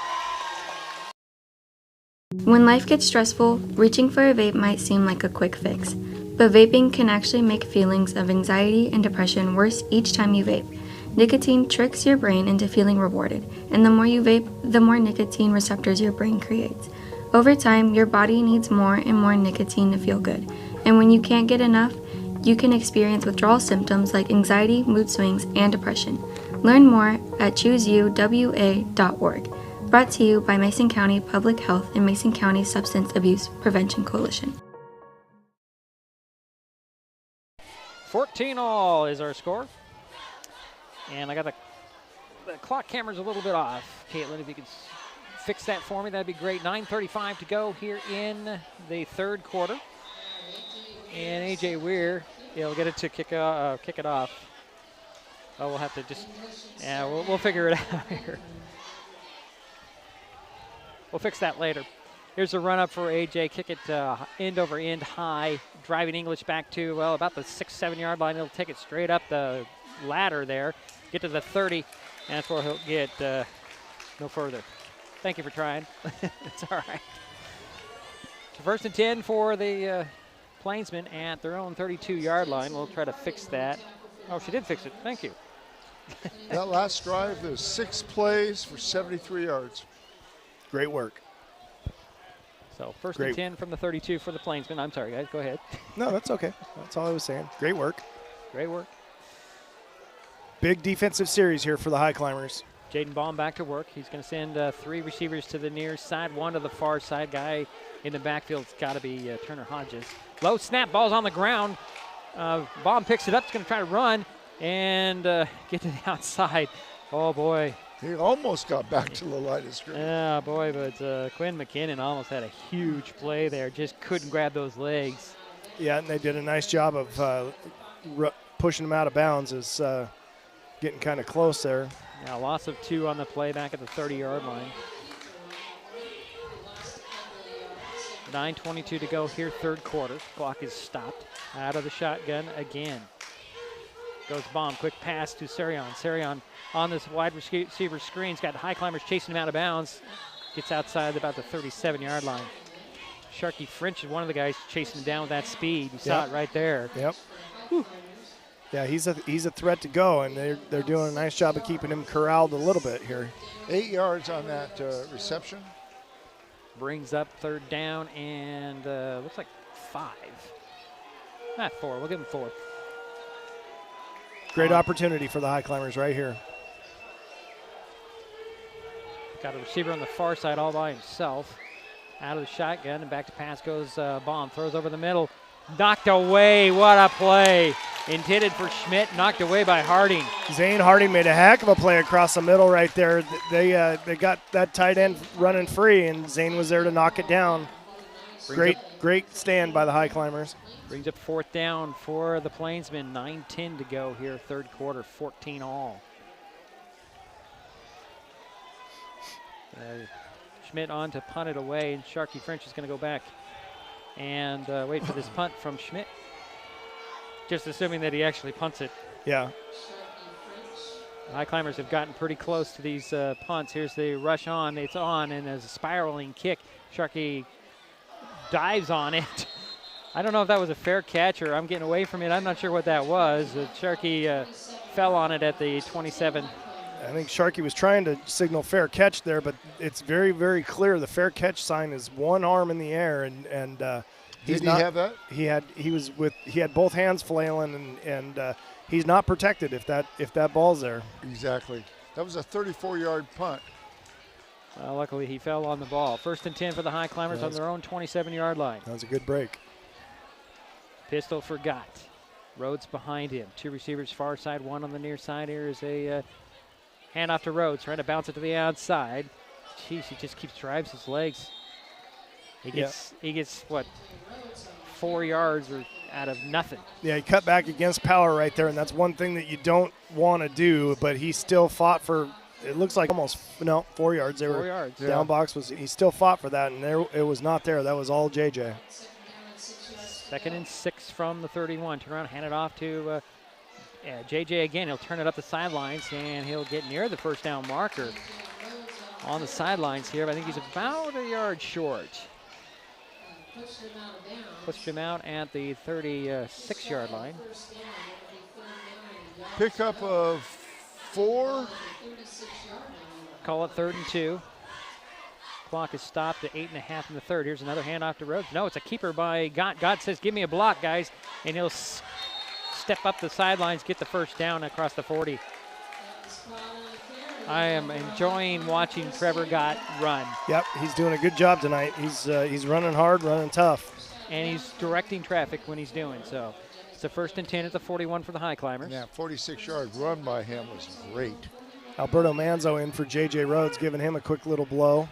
When life gets stressful, reaching for a vape might seem like a quick fix. But vaping can actually make feelings of anxiety and depression worse each time you vape. Nicotine tricks your brain into feeling rewarded, and the more you vape, the more nicotine receptors your brain creates. Over time, your body needs more and more nicotine to feel good, and when you can't get enough, you can experience withdrawal symptoms like anxiety, mood swings, and depression. Learn more at chooseuwa.org. Brought to you by Mason County Public Health and Mason County Substance Abuse Prevention Coalition. 14 all is our score. And I got the clock camera's a little bit off. Caitlin, if you could fix that for me, that'd be great. 9:35 to go here in the third quarter. And A.J. Weir, he'll get it to kick it off. Oh, we'll have to just, yeah, we'll figure it out here. We'll fix that later. Here's a run up for A.J. Kick it end over end high. Driving English back to, well, about the 6-7 yard line. He'll take it straight up the ladder there. Get to the 30, and that's where he'll get no further. Thank you for trying. It's all right. So 1st and 10 for the Plainsmen at their own 32-yard line. We'll try to fix that. Oh, she did fix it. Thank you. That last drive, there's 6 plays for 73 yards. Great work. So 1st and 10 from the 32 for the Plainsmen. I'm sorry, guys. Go ahead. No, that's okay. That's all I was saying. Great work. Great work. Big defensive series here for the Highclimbers. Jaden Baum back to work. He's going to send 3 receivers to the near side, 1 to the far side. Guy in the backfield's got to be Turner Hodges. Low snap, ball's on the ground. Baum picks it up. He's going to try to run and get to the outside. Oh, boy. He almost got back to the line of scrimmage. Yeah, boy, but Quinn McKinnon almost had a huge play there. Just couldn't grab those legs. Yeah, and they did a nice job of pushing him out of bounds as getting kind of close there. Yeah, loss of 2 on the play back at the 30-yard line. 9:22 to go here, third quarter. Clock is stopped. Out of the shotgun again. Goes Baum, quick pass to Sarion. Sarion on this wide receiver screen. He's got Highclimbers chasing him out of bounds. Gets outside about the 37-yard line. Sharky French is one of the guys chasing him down with that speed. You saw it right there. Yep. Whew. Yeah, he's a threat to go, and they're doing a nice job of keeping him corralled a little bit here. 8 yards on that reception. Brings up 3rd down and looks like 5. Not 4. We'll give him 4. Great opportunity for the Highclimbers right here. Got a receiver on the far side all by himself. Out of the shotgun and back to pass goes Baum. Throws over the middle. Knocked away. What a play. Intended for Schmidt, knocked away by Harding. Zane Harding made a heck of a play across the middle right there. They got that tight end running free, and Zane was there to knock it down. Great stand by the Highclimbers. Brings up 4th down for the Plainsmen. 9:10 to go here, 3rd quarter, 14 all. Schmidt on to punt it away, and Sharky French is going to go back and wait for this punt from Schmidt. Just assuming that he actually punts it. Yeah. The Highclimbers have gotten pretty close to these punts. Here's the rush on. It's on, and there's a spiraling kick. Sharky dives on it. I don't know if that was a fair catch or I'm getting away from it. I'm not sure what that was. Sharky fell on it at the 27. I think Sharky was trying to signal fair catch there, but it's very, very clear the fair catch sign is one arm in the air, and Did he have that? He had both hands flailing, and he's not protected if that ball's there. Exactly. That was a 34-yard punt. Luckily, he fell on the ball. 1st and 10 for the Highclimbers on their own 27-yard line. That was a good break. Pistol for Gott. Rhodes behind him. 2 receivers far side, 1 on the near side. Here is a handoff to Rhodes, trying to bounce it to the outside. Jeez, he just drives his legs. He gets what, 4 yards or out of nothing. Yeah, he cut back against power right there, and that's one thing that you don't want to do, but he still fought for, it looks like 4 yards. 4 yards. Down box he still fought for that, and it was not there. That was all JJ. 2nd and 6 from the 31. Turn around, hand it off to JJ again. He'll turn it up the sidelines, and he'll get near the 1st down marker on the sidelines here, but I think he's about a yard short. Pushed him out at the 36-yard line. Pickup of 4. Call it 3rd and 2. Clock is stopped at 8.5 in the 3rd. Here's another handoff to Rhodes. No, it's a keeper by Gott. Gott says, give me a block, guys. And he'll step up the sidelines, get the 1st down across the 40. I am enjoying watching Trevor Gott run. Yep, he's doing a good job tonight. He's running hard, running tough. And he's directing traffic when he's doing so. It's a 1st and 10 at the 41 for the Highclimbers. Yeah, 46-yard run by him was great. Alberto Manzo in for J.J. Rhodes, giving him a quick little blow.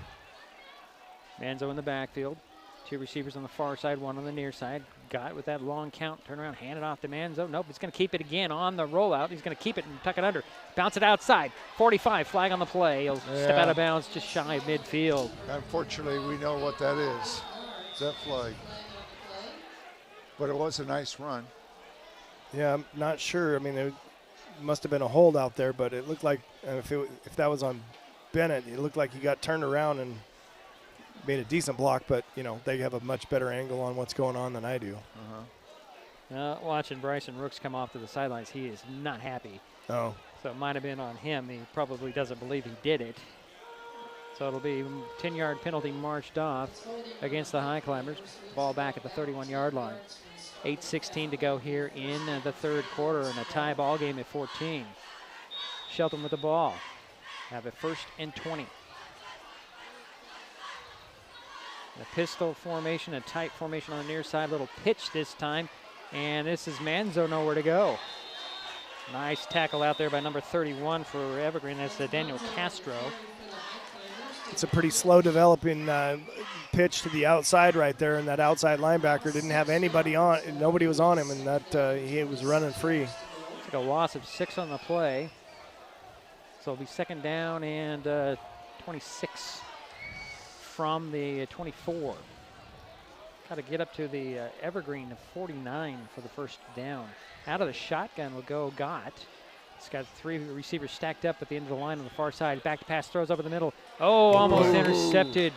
Manzo in the backfield. 2 receivers on the far side, 1 on the near side. Gott with that long count, turn around, hand it off to Manzo. Nope, he's going to keep it again on the rollout. He's going to keep it and tuck it under. Bounce it outside. 45, flag on the play. He'll step out of bounds just shy of midfield. Unfortunately, we know what that is. It's that flag. But it was a nice run. Yeah, I'm not sure. I mean, it must have been a hold out there, but it looked like if that was on Bennett, it looked like he got turned around and made a decent block, but, they have a much better angle on what's going on than I do. Watching Bryson Rooks come off to the sidelines, he is not happy. Oh. So it might have been on him. He probably doesn't believe he did it. So it'll be 10-yard penalty marched off against the Highclimbers. Ball back at the 31-yard line. 8:16 to go here in the 3rd quarter, and a tie ball game at 14. Shelton with the ball. Have a 1st and 20. A pistol formation, a tight formation on the near side. Little pitch this time. And this is Manzo nowhere to go. Nice tackle out there by number 31 for Evergreen. That's Daniel Castro. It's a pretty slow developing pitch to the outside right there, and that outside linebacker didn't have anybody on. Nobody was on him, and that he was running free. It's like a loss of 6 on the play. So it'll be 2nd down and 26 from the 24. Got to get up to the Evergreen of 49 for the 1st down. Out of the shotgun will go Gott. He's got 3 receivers stacked up at the end of the line on the far side. Back to pass, throws over the middle. Oh, almost intercepted.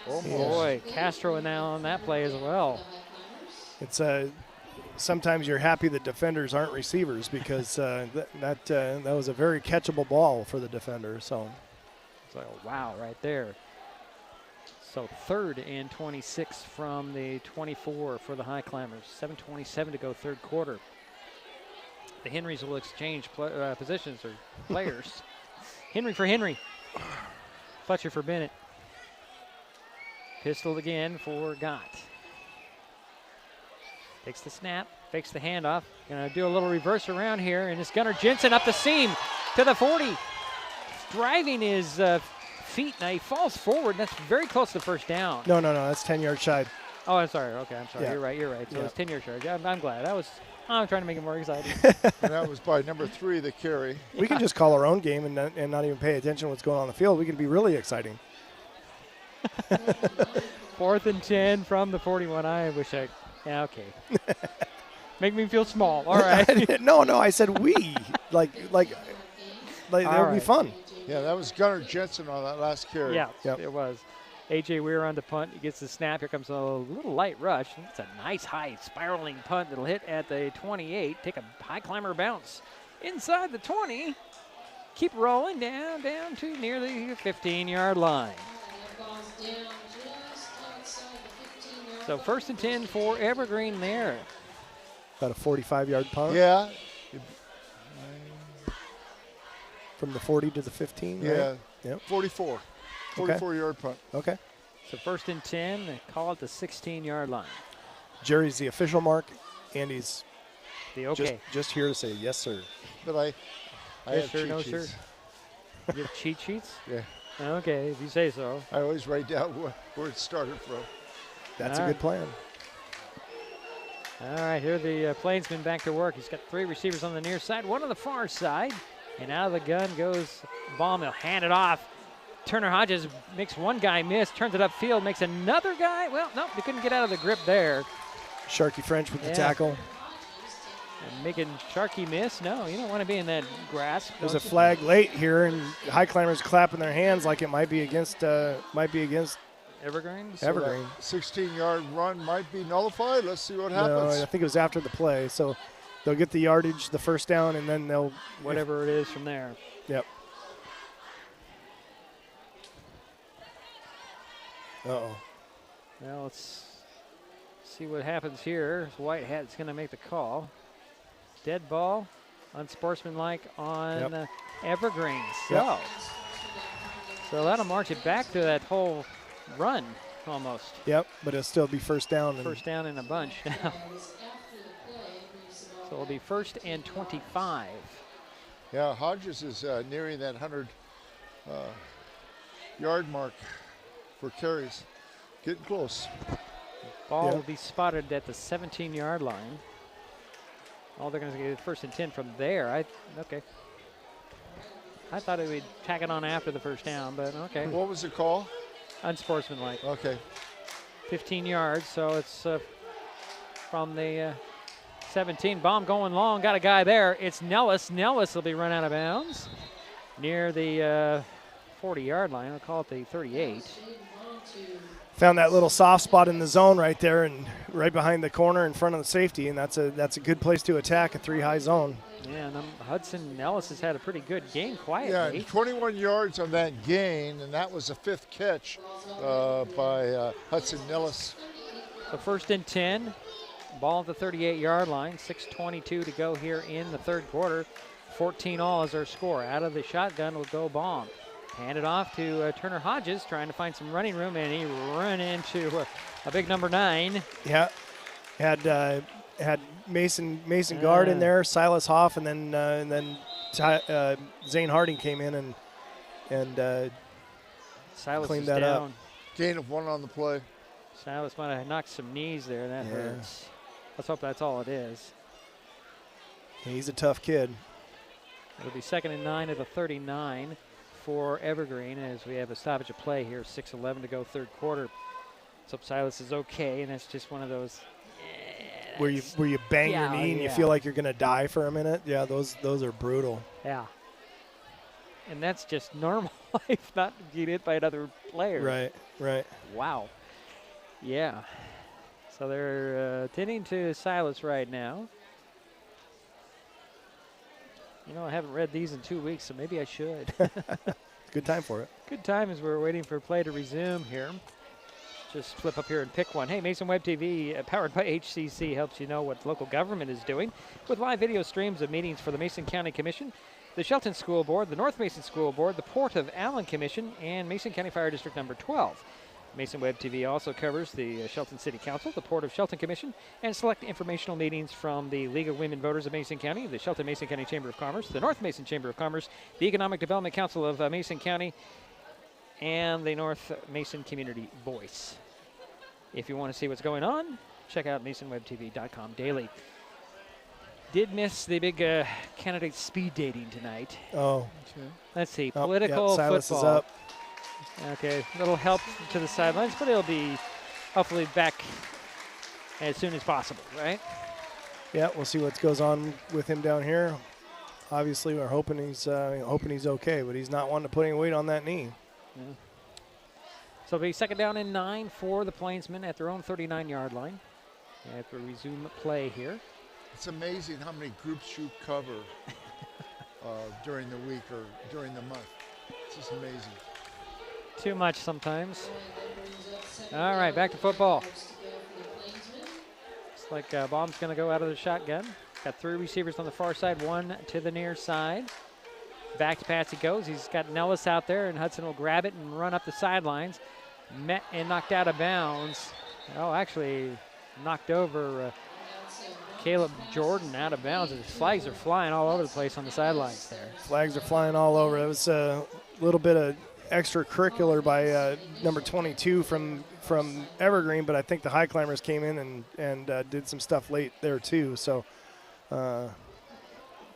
Oh boy, Castro on that play as well. It's sometimes you're happy that defenders aren't receivers because that was a very catchable ball for the defender. So it's like a wow right there. So 3rd and 26 from the 24 for the Highclimbers. 7:27 to go 3rd quarter. The Henrys will exchange positions or players. Henry for Henry. Fletcher for Bennett. Pistol again for Gott. Takes the snap, fakes the handoff. Gonna do a little reverse around here, and it's Gunnar Jensen up the seam to the 40. Driving his feet, now he falls forward, and that's very close to the first down. No, that's 10-yard shy. Oh, I'm sorry. Okay, I'm sorry. Yeah. You're right. So it's 10-yard charge. I'm glad. I'm trying to make it more exciting. And that was by number 3, the carry. We can just call our own game and not even pay attention to what's going on the field. We can be really exciting. 4th and 10 from the 41. I wish I. Yeah, okay. Make me feel small. All right. No, I said we. like that would be fun. Yeah, that was Gunnar Jensen on that last carry. Yeah, it was. A.J. Weir on the punt. He gets the snap. Here comes a little light rush. It's a nice high spiraling punt that'll hit at the 28. Take a high climber bounce inside the 20. Keep rolling down to near the 15-yard line. So 1st and 10 for Evergreen there. About a 45-yard punt. Yeah. From the 40 to the 15, yeah. Right? Yep. 44. 44-yard punt. Okay. So 1st and 10, they call it the 16-yard line. Jerry's the official mark. Andy's the okay. Just here to say yes, sir. But I yes, have sir, cheat no, sheets. sir. You have cheat sheets? Yeah. Okay, if you say so. I always write down where it started from. That's a good plan. All right, here the Plainsmen back to work. He's got 3 receivers on the near side, 1 on the far side. And out of the gun goes Baum. He'll hand it off. Turner Hodges makes one guy miss, turns it upfield, makes another guy. Well, no, he couldn't get out of the grip there. Sharky French with the tackle. And making Sharky miss? No, you don't want to be in that grasp. There's a flag late here, and Highclimbers clapping their hands like it might be against Evergreen. So 16-yard run might be nullified. Let's see what happens. No, I think it was after the play. So they'll get the yardage, the first down, and then they'll whatever it is from there. Yep. Uh-oh. Well, let's see what happens here. Whitehat's going to make the call. Dead ball, unsportsmanlike on Evergreen. So that'll march it back to that whole run almost. Yep, but it'll still be first down. First down in a bunch now. So it'll be 1st and 25. Yeah, Hodges is nearing that 100-yard mark for carries. Getting close. Ball will be spotted at the 17-yard line. Oh, they're going to get 1st and 10 from there. Okay. I thought it would tack it on after the first down, but okay. What was the call? Unsportsmanlike. Okay. 15 yards, so it's from the 17. Baum going long, got a guy there. It's Nellis. Nellis will be run out of bounds near the 40-yard line. I'll call it the 38. Found that little soft spot in the zone right there and right behind the corner in front of the safety, and that's a good place to attack a 3-high zone. Yeah, and Hudson Nellis has had a pretty good game quietly. Yeah, 21 yards on that gain, and that was a 5th catch by Hudson Nellis. So 1st and 10, ball at the 38-yard line, 6:22 to go here in the 3rd quarter. 14 all is our score. Out of the shotgun will go Baum. Hand it off to Turner Hodges, trying to find some running room, and he ran into a big number 9. Yeah, had Mason Guard in there, Silas Hoff, and then Zane Harding came in and Silas cleaned is that down. up. Gain of 1 on the play. Silas might have knocked some knees there. That hurts. Let's hope that's all it is. Yeah, he's a tough kid. It'll be 2nd and 9 at the 39 for Evergreen as we have a stoppage of play here. 6:11 to go, 3rd quarter. Let's hope Silas is okay, and that's just one of those. Where you bang your knee and you feel like you're gonna die for a minute. Yeah, those are brutal. Yeah. And that's just normal life, not get hit by another player. Right. Wow. Yeah. So they're tending to Silas right now. You know, I haven't read these in 2 weeks, so maybe I should. Good time for it. Good time as we're waiting for play to resume here. Just flip up here and pick one. Hey, Mason Web TV, powered by HCC, helps you know what local government is doing with live video streams of meetings for the Mason County Commission, the Shelton School Board, the North Mason School Board, the Port of Allen Commission, and Mason County Fire District number 12. Mason Web TV also covers the Shelton City Council, the Port of Shelton Commission, and select informational meetings from the League of Women Voters of Mason County, the Shelton Mason County Chamber of Commerce, the North Mason Chamber of Commerce, the Economic Development Council of Mason County, and the North Mason Community Voice. If you want to see what's going on, check out MasonWebTV.com daily. Did miss the big candidate speed dating tonight. Oh. Let's see, political Silas football. is up. Okay, little help to the sidelines, but he'll be hopefully back as soon as possible, right? Yeah, we'll see what goes on with him down here. Obviously, we're hoping he's okay, but he's not wanting to put any weight on that knee. Yeah. So it'll be 2nd down and 9 for the Plainsmen at their own 39-yard line. After we resume play here. It's amazing how many groups you cover during the week or during the month. It's just amazing. Too much sometimes. All right, back to football. Looks like Baum's going to go out of the shotgun. Got 3 receivers on the far side, 1 to the near side. Back to pass he goes. He's got Nellis out there, and Hudson will grab it and run up the sidelines. Met and knocked out of bounds. Oh, actually knocked over Caleb Jordan out of bounds. His flags are flying all over the place on the sidelines there. Flags are flying all over. It was a little bit of extracurricular by number 22 from Evergreen, but I think the Highclimbers came in and did some stuff late there too. So,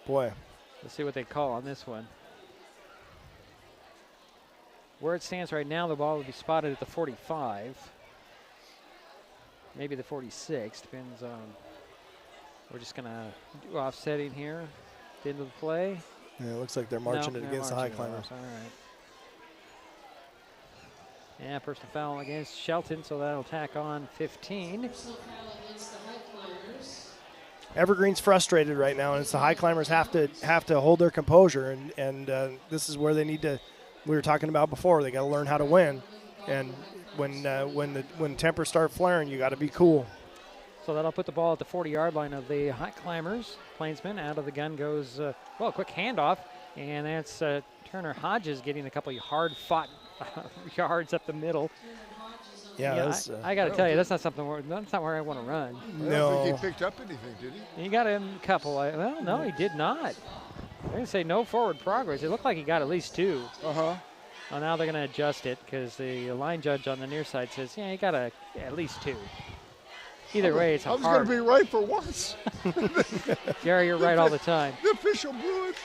boy. Let's see what they call on this one. Where it stands right now, the ball will be spotted at the 45. Maybe the 46, depends on. We're just going to do offsetting here at the end of the play. Yeah, it looks like they're marching it against the Highclimbers. All right. Yeah, personal foul against Shelton, so that'll tack on 15. Evergreen's frustrated right now, and it's the Highclimbers have to hold their composure, and this is where they need to. We were talking about before. They got to learn how to win, and when tempers start flaring, you got to be cool. So that'll put the ball at the 40-yard line of the Highclimbers. Plainsmen out of the gun goes a quick handoff, and that's Turner Hodges getting a couple of hard-fought yards up the middle. Yeah, I got to tell you, that's not where I want to run. I don't think he picked up anything, did he? He got him a couple. Well, no, he did not. I'm going to say no forward progress. It looked like he got at least 2. Uh-huh. Well, now they're going to adjust it because the line judge on the near side says, yeah, he got at least 2. Either way, it's I was going to be right for once. Gary, you're right all the time. The official blew it.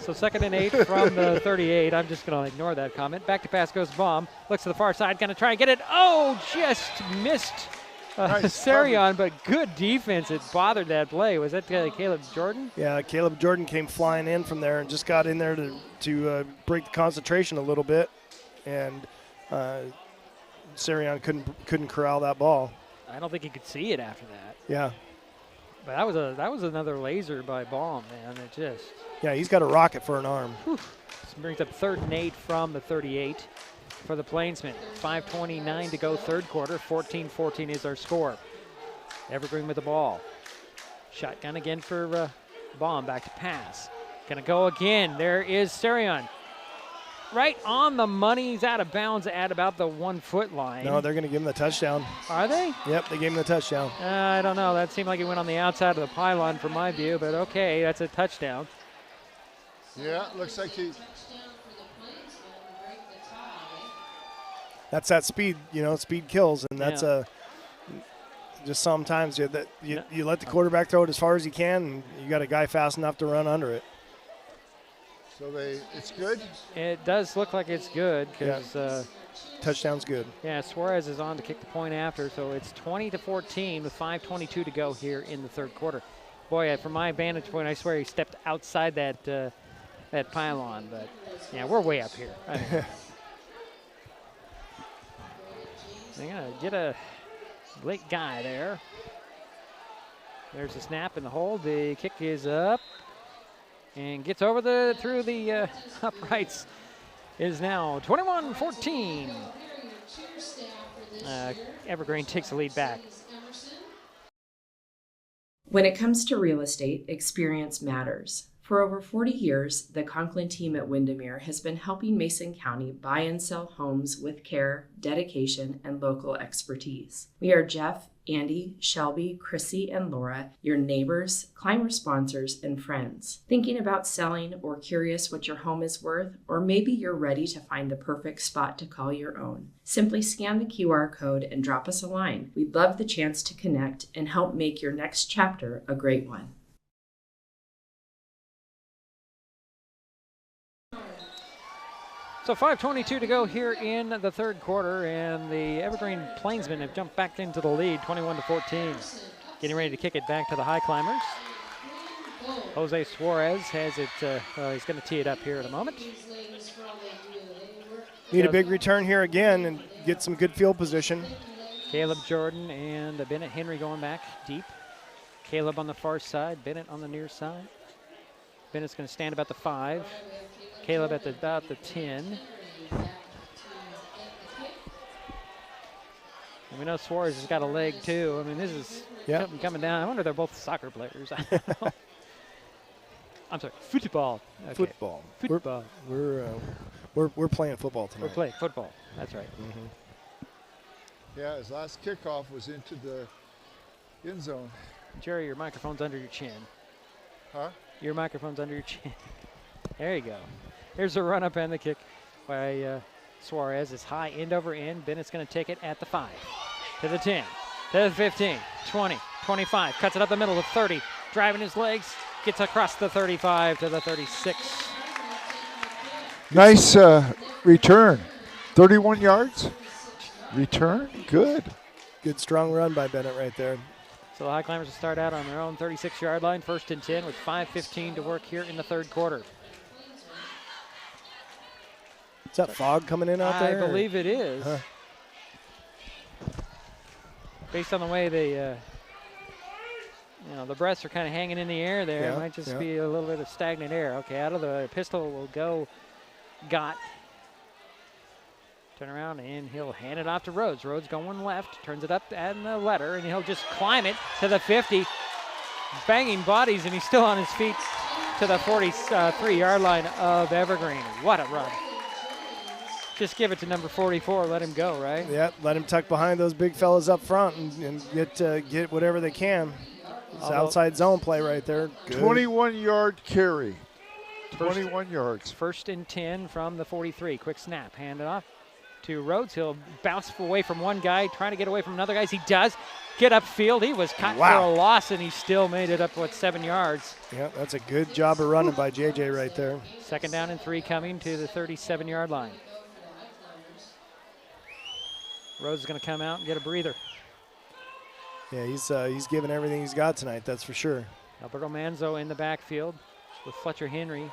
So 2nd and 8 from the 38. I'm just going to ignore that comment. Back to pass goes Baum. Looks to the far side, going to try and get it. Oh, just missed Sarion, but good defense. It bothered that play. Was that Caleb Jordan? Yeah, Caleb Jordan came flying in from there and just got in there to break the concentration a little bit, and Sarion couldn't corral that ball. I don't think he could see it after that. Yeah. But that was another laser by Baum, man. It just. Yeah, he's got a rocket for an arm. This brings up 3rd and 8 from the 38 for the Plainsmen. 5:29 to go, 3rd quarter. 14-14 is our score. Evergreen with the ball. Shotgun again for Baum. Back to pass. Gonna go again. There is Sarion. Right on the money. He's out of bounds at about the 1-foot line. No, they're going to give him the touchdown. Are they? Yep, they gave him the touchdown. I don't know. That seemed like it went on the outside of the pylon from my view, but okay, that's a touchdown. Yeah, looks like he. That's that speed, speed kills, and that's just sometimes you let the quarterback throw it as far as he can, and you got a guy fast enough to run under it. So it's good? It does look like it's good because touchdown's good. Yeah, Suarez is on to kick the point after, so it's 20-14 with 5:22 to go here in the 3rd quarter. Boy, from my vantage point, I swear he stepped outside that pylon, but yeah, we're way up here. They're gonna get a late guy there. There's the snap and the hold. The kick is up. And gets over through the uprights. Is now 21-14. Evergreen takes the lead back. When it comes to real estate, experience matters. For over 40 years, the Conklin team at Windermere has been helping Mason County buy and sell homes with care, dedication, and local expertise. We are Jeff, Andy, Shelby, Chrissy, and Laura, your neighbors, climber sponsors, and friends. Thinking about selling or curious what your home is worth, or maybe you're ready to find the perfect spot to call your own. Simply scan the QR code and drop us a line. We'd love the chance to connect and help make your next chapter a great one. So 5:22 to go here in the third quarter, and the Evergreen Plainsmen have jumped back into the lead, 21-14. Getting ready to kick it back to the Highclimbers. Jose Suarez has it, he's going to tee it up here in a moment. Need a big return here again and get some good field position. Caleb Jordan and Bennett Henry going back deep. Caleb on the far side, Bennett on the near side. Bennett's going to stand about the 5. Caleb at about the 10. And we know Suarez has got a leg too. I mean, this is coming down. I wonder if they're both soccer players. I don't know. I'm sorry, football. Okay. Football. We're playing football tonight. We're playing football. That's right. Mm-hmm. Yeah, his last kickoff was into the end zone. Jerry, your microphone's under your chin. Huh? Your microphone's under your chin. There you go. Here's a run up and the kick by Suarez. It's high end over end. Bennett's going to take it at the 5, to the 10, to the 15, 20, 25. Cuts it up the middle to 30. Driving his legs. Gets across the 35 to the 36. Nice return. 31 yards. Return. Good. Good strong run by Bennett right there. So the Highclimbers will start out on their own 36-yard line, 1st and 10 with 5:15 to work here in the third quarter. Is that fog coming in out there? I believe it is. Huh. Based on the way they, the breaths are kind of hanging in the air there. Yeah, it might just be a little bit of stagnant air. Okay, out of the pistol will go Gott. Turn around and he'll hand it off to Rhodes. Rhodes going left, turns it up and the letter, and he'll just climb it to the 50. Banging bodies, and he's still on his feet to the 43-yard line of Evergreen. What a run. Just give it to number 44, let him go, right? Yeah, let him tuck behind those big fellas up front and get whatever they can. It's outside zone play right there. 21-yard carry. 21 yards. 1st and 10 from the 43. Quick snap, hand it off to Rhodes. He'll bounce away from one guy, trying to get away from another guy. He does get upfield. He was caught for a loss, and he still made it up, 7 yards. Yeah, that's a good job of running by JJ right there. 2nd down and 3 coming to the 37-yard line. Rhodes is going to come out and get a breather. Yeah, he's giving everything he's got tonight, that's for sure. Alberto Manzo in the backfield with Fletcher Henry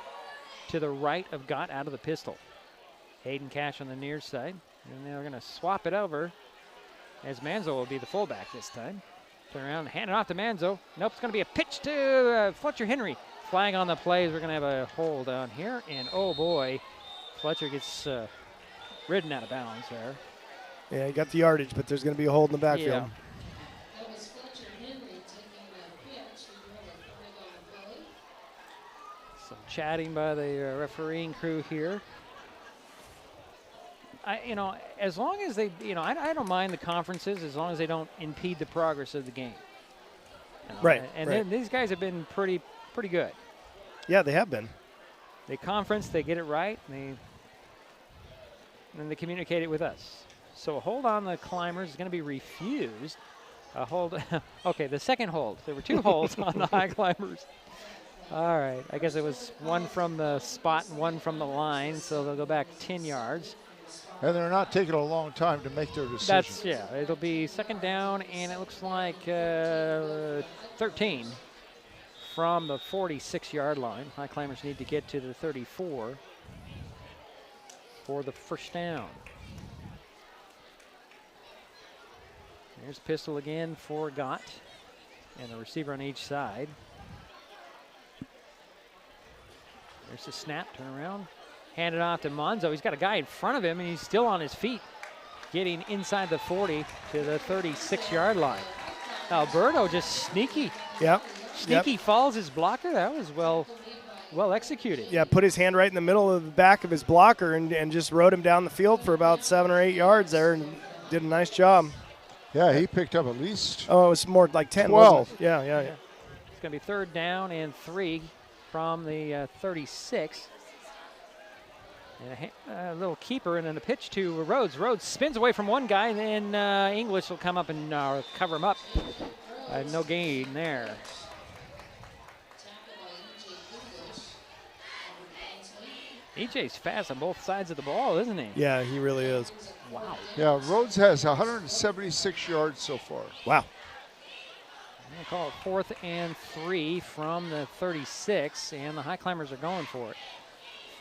to the right of Gott out of the pistol. Hayden Cash on the near side. And they're going to swap it over as Manzo will be the fullback this time. Turn around and hand it off to Manzo. Nope, it's going to be a pitch to Fletcher Henry. Flag on the plays. We're going to have a hold down here. And, oh, boy, Fletcher gets ridden out of bounds there. Yeah, he got the yardage, but there's going to be a hold in the backfield. Yeah. Some chatting by the refereeing crew here. As long as they, I don't mind the conferences as long as they don't impede the progress of the game. Right. And then these guys have been pretty good. Yeah, they have been. They conference, they get it right, and then they communicate it with us. So a hold on the Climbers is going to be refused. A hold. Okay, the second hold. There were 2 holds on the Highclimbers. All right. I guess it was one from the spot and one from the line, so they'll go back 10 yards. And they're not taking a long time to make their decision. It'll be 2nd down, and it looks like 13 from the 46-yard line. Highclimbers need to get to the 34 for the 1st down. There's pistol again for Gott, and the receiver on each side. There's the snap, turn around. Hand it off to Manzo. He's got a guy in front of him, and he's still on his feet. Getting inside the 40 to the 36-yard line. Alberto just sneaky. Yep. Sneaky falls his blocker. That was well well executed. Yeah, put his hand right in the middle of the back of his blocker and just rode him down the field for about 7 or 8 yards there and did a nice job. Yeah, he picked up at least. Oh, it was more like 10, 12. wasn't it? Yeah. It's going to be 3rd down and 3 from the 36. And a little keeper and then a pitch to Rhodes. Rhodes spins away from one guy, and then English will come up and cover him up. No gain there. EJ's fast on both sides of the ball, isn't he? Yeah, he really is. Wow. Yeah, Rhodes has 176 yards so far. Wow. I'm going to call it 4th and 3 from the 36, and the Highclimbers are going for it.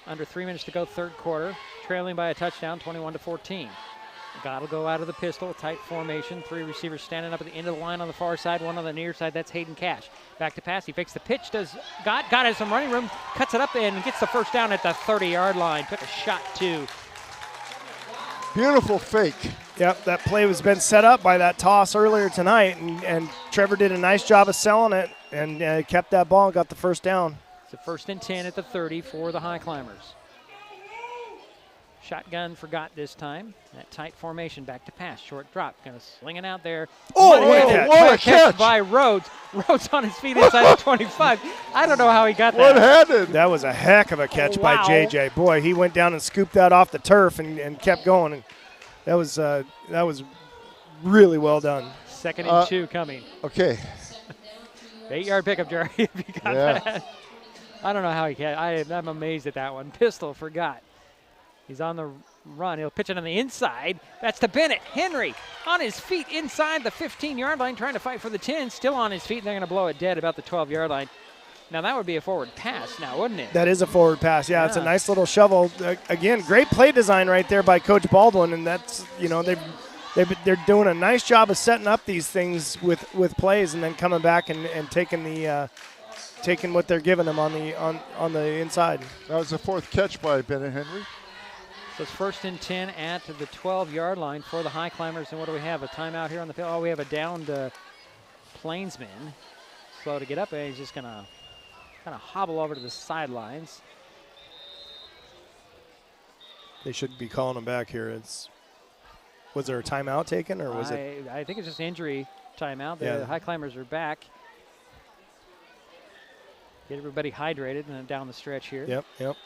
Under 3 minutes to go, 3rd quarter, trailing by a touchdown, 21-14. Gott will go out of the pistol, tight formation. 3 receivers standing up at the end of the line on the far side, 1 on the near side. That's Hayden Cash. Back to pass. He fakes the pitch. Does Gott has some running room, cuts it up and gets the first down at the 30-yard line. Took a shot too. Beautiful fake. Yep, that play was been set up by that toss earlier tonight, and Trevor did a nice job of selling it and kept that ball and got the first down. It's a 1st and 10 at the 30 for the Highclimbers. Shotgun for Gott this time. That tight formation, back to pass, short drop. Going to sling it out there. Oh, what a catch by Rhodes. Rhodes on his feet inside the 25. I don't know how he got that. One-handed. That was a heck of a catch by JJ. Boy, he went down and scooped that off the turf and kept going. And that was really well done. 2nd and 2 coming. Okay. 8-yard pickup, Jerry, if you got that. I don't know how he can. I'm amazed at that one. Pistol for Gott. He's on the run. He'll pitch it on the inside. That's to Bennett. Henry on his feet inside the 15-yard line, trying to fight for the 10. Still on his feet, and they're going to blow it dead about the 12-yard line. Now, that would be a forward pass now, wouldn't it? That is a forward pass. Yeah, it's a nice little shovel. Again, great play design right there by Coach Baldwin, and that's, they're doing a nice job of setting up these things with plays and then coming back and taking what they're giving them on the inside. That was the 4th catch by Bennett Henry. So it's 1st and 10 at the 12-yard line for the Highclimbers. And what do we have? A timeout here on the field. Oh, we have a downed Plainsman. Slow to get up, and he's just going to kind of hobble over to the sidelines. They should be calling him back here. Was there a timeout taken, or was it? I think it's just injury timeout. The Highclimbers are back. Get everybody hydrated and down the stretch here. Yep.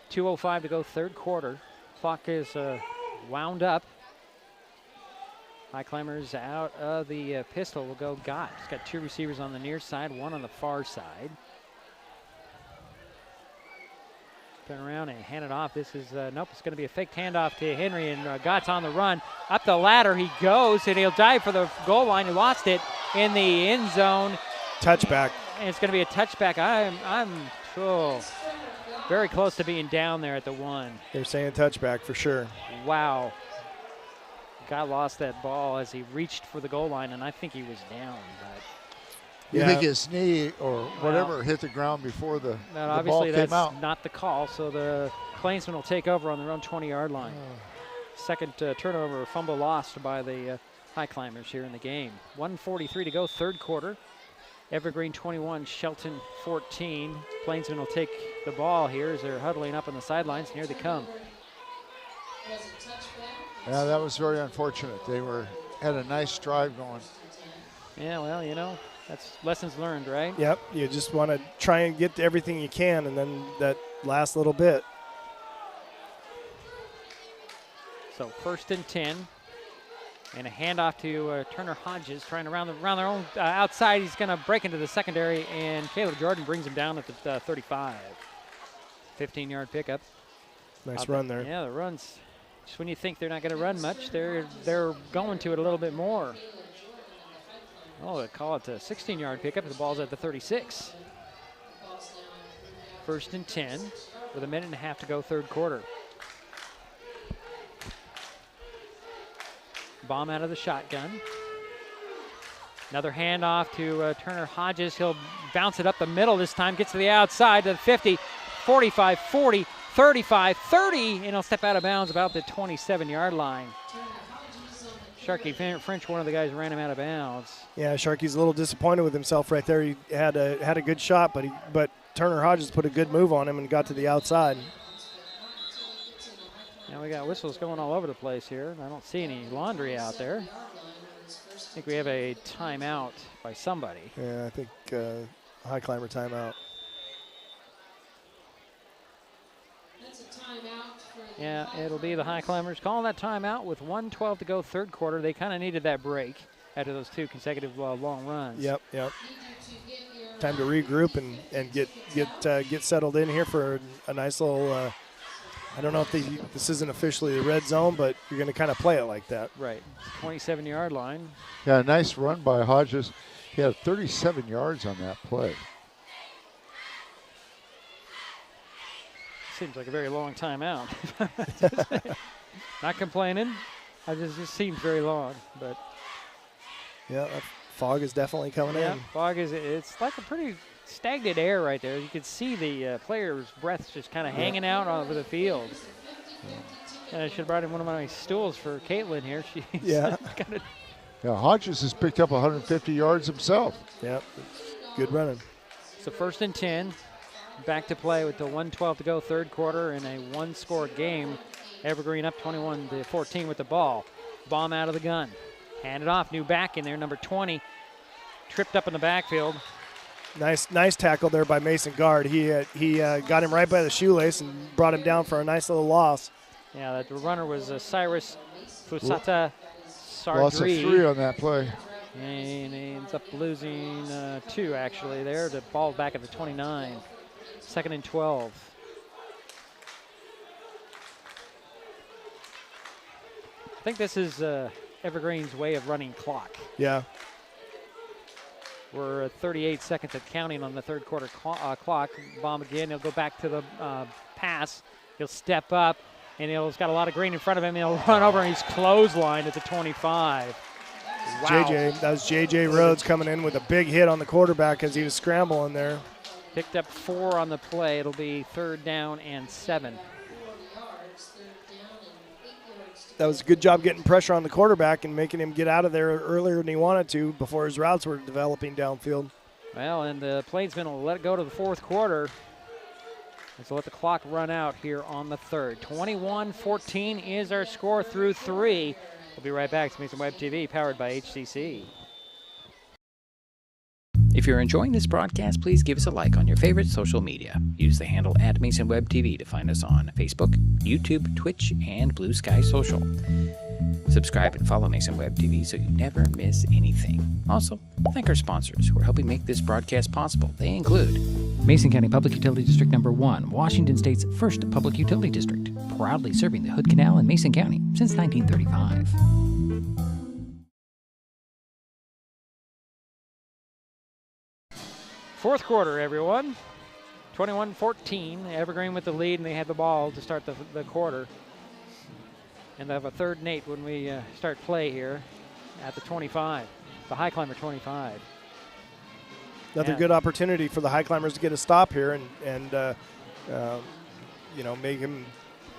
2:05 to go, 3rd quarter. Clock is wound up. Highclimbers out of the pistol will go Gott. He's got 2 receivers on the near side, 1 on the far side. Turn around and hand it off. This is, nope, it's going to be a fake handoff to Henry, and Gott's on the run. Up the ladder he goes, and he'll dive for the goal line. He lost it in the end zone. Touchback. And it's going to be a touchback. I'm very close to being down there at the 1. They're saying touchback for sure. Wow. Gott lost that ball as he reached for the goal line, and I think he was down. You think his knee or whatever hit the ground before the ball came out? Obviously, that's not the call, so the Plainsmen will take over on their own 20-yard line. Second turnover, fumble lost by the Highclimbers here in the game. 1:43 to go, 3rd quarter. Evergreen 21, Shelton 14. Plainsmen will take the ball here as they're huddling up on the sidelines. And here they come. Yeah, that was very unfortunate. They had a nice drive going. Yeah, well, that's lessons learned, right? Yep, you just want to try and get to everything you can, and then that last little bit. So 1st and 10. And a handoff to Turner Hodges, trying to round their own outside. He's going to break into the secondary, and Caleb Jordan brings him down at the 35. 15-yard pickup. Nice run there. Yeah, the runs. Just when you think they're not going to run much, they're going to it a little bit more. Oh, they call it a 16-yard pickup. The ball's at the 36. 1st and 10 with a minute and a half to go, 3rd quarter. Bomb out of the shotgun. Another handoff to Turner Hodges. He'll bounce it up the middle this time. Gets to the outside to the 50, 45, 40, 35, 30, and he'll step out of bounds about the 27-yard line. Sharky French, one of the guys, ran him out of bounds. Yeah, Sharky's a little disappointed with himself right there. He had a good shot, but Turner Hodges put a good move on him and got to the outside. Now we got whistles going all over the place here. I don't see any laundry out there. I think we have a timeout by somebody. Yeah, I think high climber timeout. Yeah, it'll be the High Climbers calling that timeout with 1:12 to go, third quarter. They kind of needed that break after those 2 consecutive long runs. Yep. Time to regroup and get settled in here for a nice little. I don't know if this isn't officially the red zone, but you're going to kind of play it like that. Right, 27-yard line. Yeah, nice run by Hodges. He had 37 yards on that play. Seems like a very long timeout. Not complaining. It just seems very long, but. Yeah, that fog is definitely coming in. Fog it's like a pretty stagnant air right there. You can see the player's breath just kind of hanging out over the field. And I should have brought in one of my stools for Caitlin here. She's Yeah, Hodges has picked up 150 yards himself. Yep, good running. So 1st and 10. Back to play with the 1:12 to go, third quarter in a 1-score game. Evergreen up 21-14 with the ball. Bomb out of the gun. Hand it off. New back in there, number 20. Tripped up in the backfield. Nice tackle there by Mason Guard. He got him right by the shoelace and brought him down for a nice little loss. Yeah, the runner was Cyrus Fusata Sardri. Loss of 3 on that play. And he ends up losing 2 actually there. The ball back at the 29. 2nd and 12. I think this is Evergreen's way of running clock. Yeah. We're at 38 seconds at counting on the third quarter clock. Bomb again. He'll go back to the pass. He'll step up, and he's got a lot of green in front of him. He'll run over, and he's clotheslined at the 25. Wow. That was J.J. Rhodes coming in with a big hit on the quarterback as he was scrambling there. Picked up 4 on the play. It'll be 3rd down and 7. That was a good job getting pressure on the quarterback and making him get out of there earlier than he wanted to before his routes were developing downfield. Well, and the Plainsmen will let it go to the 4th quarter. So let the clock run out here on the 3rd. 21-14 is our score through 3. We'll be right back to Mason Web TV, powered by HCC. If you're enjoying this broadcast, please give us a like on your favorite social media. Use the handle @MasonWebTV to find us on Facebook, YouTube, Twitch, and Blue Sky Social. Subscribe and follow Mason Web TV so you never miss anything. Also, thank our sponsors who are helping make this broadcast possible. They include Mason County Public Utility District Number 1, Washington State's first public utility district, proudly serving the Hood Canal in Mason County since 1935. Fourth quarter, everyone. 21-14. Evergreen with the lead, and they had the ball to start the quarter. And they have a 3rd and 8 when we start play here at the 25, the High Climber 25. Another good opportunity for the High Climbers to get a stop here and make him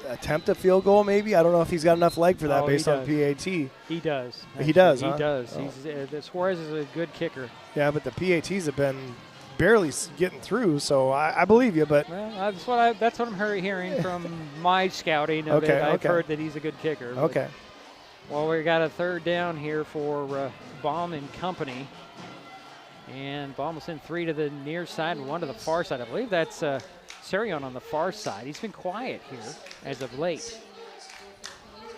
attempt a field goal maybe. I don't know if he's got enough leg for that based on PAT. He does. Actually. He does, He huh? does. Oh. Suarez is a good kicker. Yeah, but the PATs have been barely getting through, so I believe you, but well, that's what I'm hearing from my scouting of it. I've heard that he's a good kicker. Okay. Well, we got a 3rd down here for Baum and company, and Baum will send 3 to the near side and 1 to the far side. I believe that's Sarion on the far side. He's been quiet here as of late.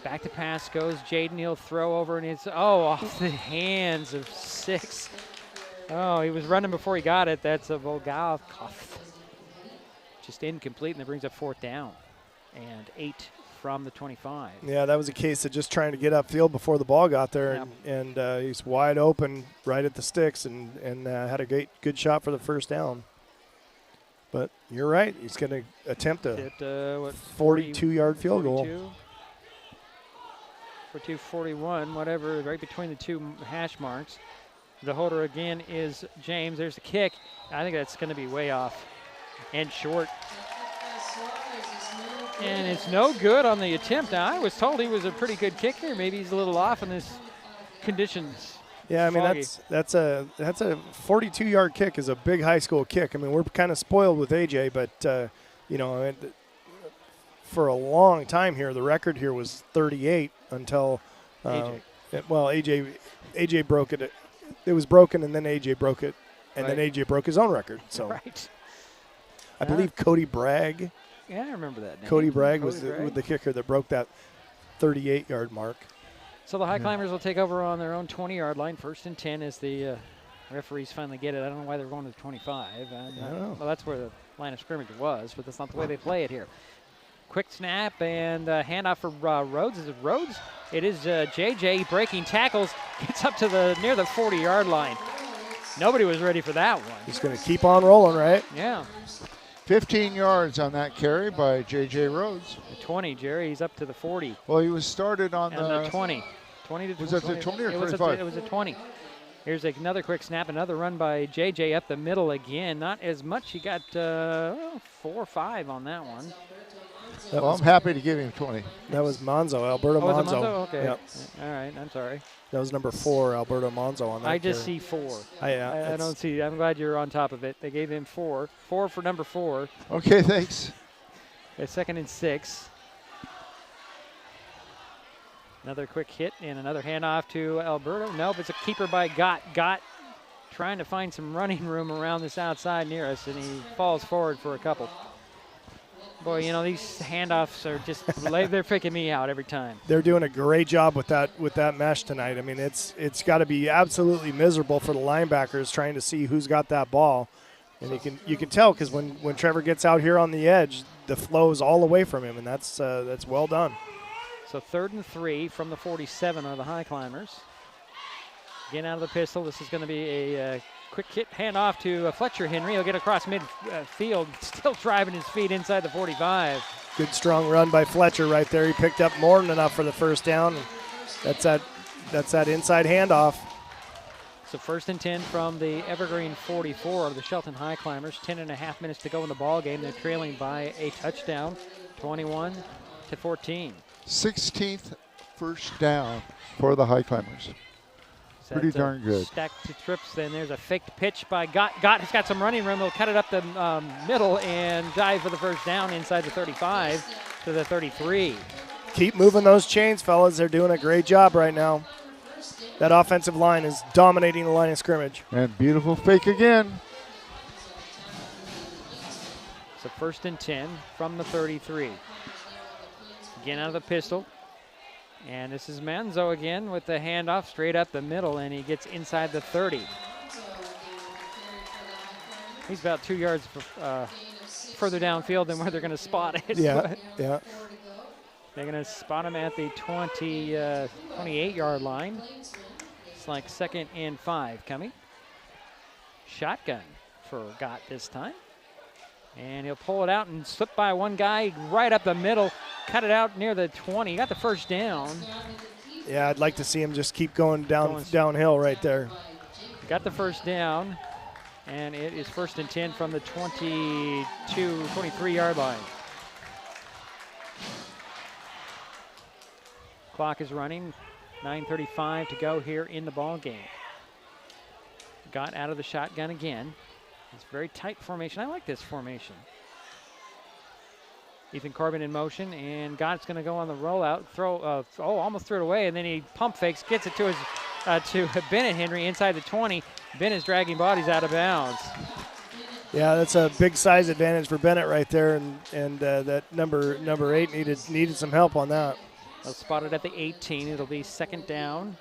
Back to pass goes Jaden. He'll throw over, and it's off the hands of 6. Oh, he was running before he got it. That's a Volgalkov. Just incomplete, and that brings up 4th down. And 8 from the 25. Yeah, that was a case of just trying to get upfield before the ball got there, and he's wide open right at the sticks and had a good shot for the 1st down. But you're right. He's going to attempt a 42-yard field goal. 42-41, whatever, right between the 2 hash marks. The holder again is James. There's the kick. I think that's going to be way off and short. And it's no good on the attempt. Now, I was told he was a pretty good kicker. Maybe he's a little off in this conditions. Yeah, I mean foggy. that's a 42-yard kick is a big high school kick. I mean, we're kind of spoiled with AJ, but you know, for a long time here, the record here was 38 until AJ broke it. It was broken, and then AJ broke it, and then AJ broke his own record. So right. I believe Cody Bragg. Yeah, I remember that name. Cody Bragg was the kicker that broke that 38-yard mark. So the Highclimbers will take over on their own 20-yard line, 1st and 10 as the referees finally get it. I don't know why they're going to the 25. Well, that's where the line of scrimmage was, but that's not the way they play it here. Quick snap and handoff for Rhodes. Is it Rhodes? It is JJ breaking tackles. Gets up to near the 40-yard line. Nobody was ready for that one. He's going to keep on rolling, right? Yeah. 15 yards on that carry by J.J. Rhodes. The 20, Jerry. He's up to the 40. Well, he was started on the 20. 20 to 20. Was that the 20 or 25? It was a 20. Here's another quick snap, another run by JJ up the middle again. Not as much. He got 4 or 5 on that one. Well, I'm happy to give him 20. That was Monzo, Alberto Was Monzo. it Monzo? Okay. Yep. All right. I'm sorry. That was number 4, Alberto Monzo on that. I just see 4. I don't see. I'm glad you're on top of it. They gave him 4. 4 for number 4. Okay, thanks. A 2nd and 6. Another quick hit and another handoff to Alberto. Nope, it's a keeper by Gott. Gott trying to find some running room around this outside near us, and he falls forward for a couple. Boy, you know, these handoffs are just, they're freaking me out every time. They're doing a great job with that mesh tonight. I mean, it's got to be absolutely miserable for the linebackers trying to see who's got that ball. And you can tell because when Trevor gets out here on the edge, the flow is all away from him, and that's well done. So 3rd and 3 from the 47 are the Highclimbers. Again out of the pistol. This is going to be a quick hit handoff to Fletcher Henry. He'll get across midfield, still driving his feet inside the 45. Good strong run by Fletcher right there. He picked up more than enough for the first down. That's that inside handoff. So 1st and 10 from the Evergreen 44 of the Shelton Highclimbers. 10.5 minutes to go in the ball game. They're trailing by a touchdown, 21-14. 16th first down for the Highclimbers. Pretty darn good. Stacked to trips, then there's a faked pitch by Gott. Gott has got some running room. He'll cut it up the middle and dive for the first down inside the 35 to the 33. Keep moving those chains, fellas. They're doing a great job right now. That offensive line is dominating the line of scrimmage. And beautiful fake again. So 1st and 10 from the 33. Again out of the pistol. And this is Manzo again with the handoff straight up the middle, and he gets inside the 30. He's about 2 yards further downfield than where they're going to spot it. Yeah, yeah. They're going to spot him at the 28-yard line. It's like 2nd and 5 coming. Shotgun for Gott this time. And he'll pull it out and slip by one guy right up the middle, cut it out near the 20. He got the first down. Yeah, I'd like to see him just keep going downhill right there. Got the first down, and it is 1st and 10 from the 23-yard line. Clock is running, 9:35 to go here in the ball game. Got out of the shotgun again. It's very tight formation. I like this formation. Ethan Corbin in motion, and Gott's going to go on the rollout. Almost threw it away, and then he pump fakes, gets it to his to Bennett Henry inside the 20. Bennett's dragging bodies out of bounds. Yeah, that's a big size advantage for Bennett right there, and that number 8 needed some help on that. They'll spot it at the 18. It'll be 2nd down.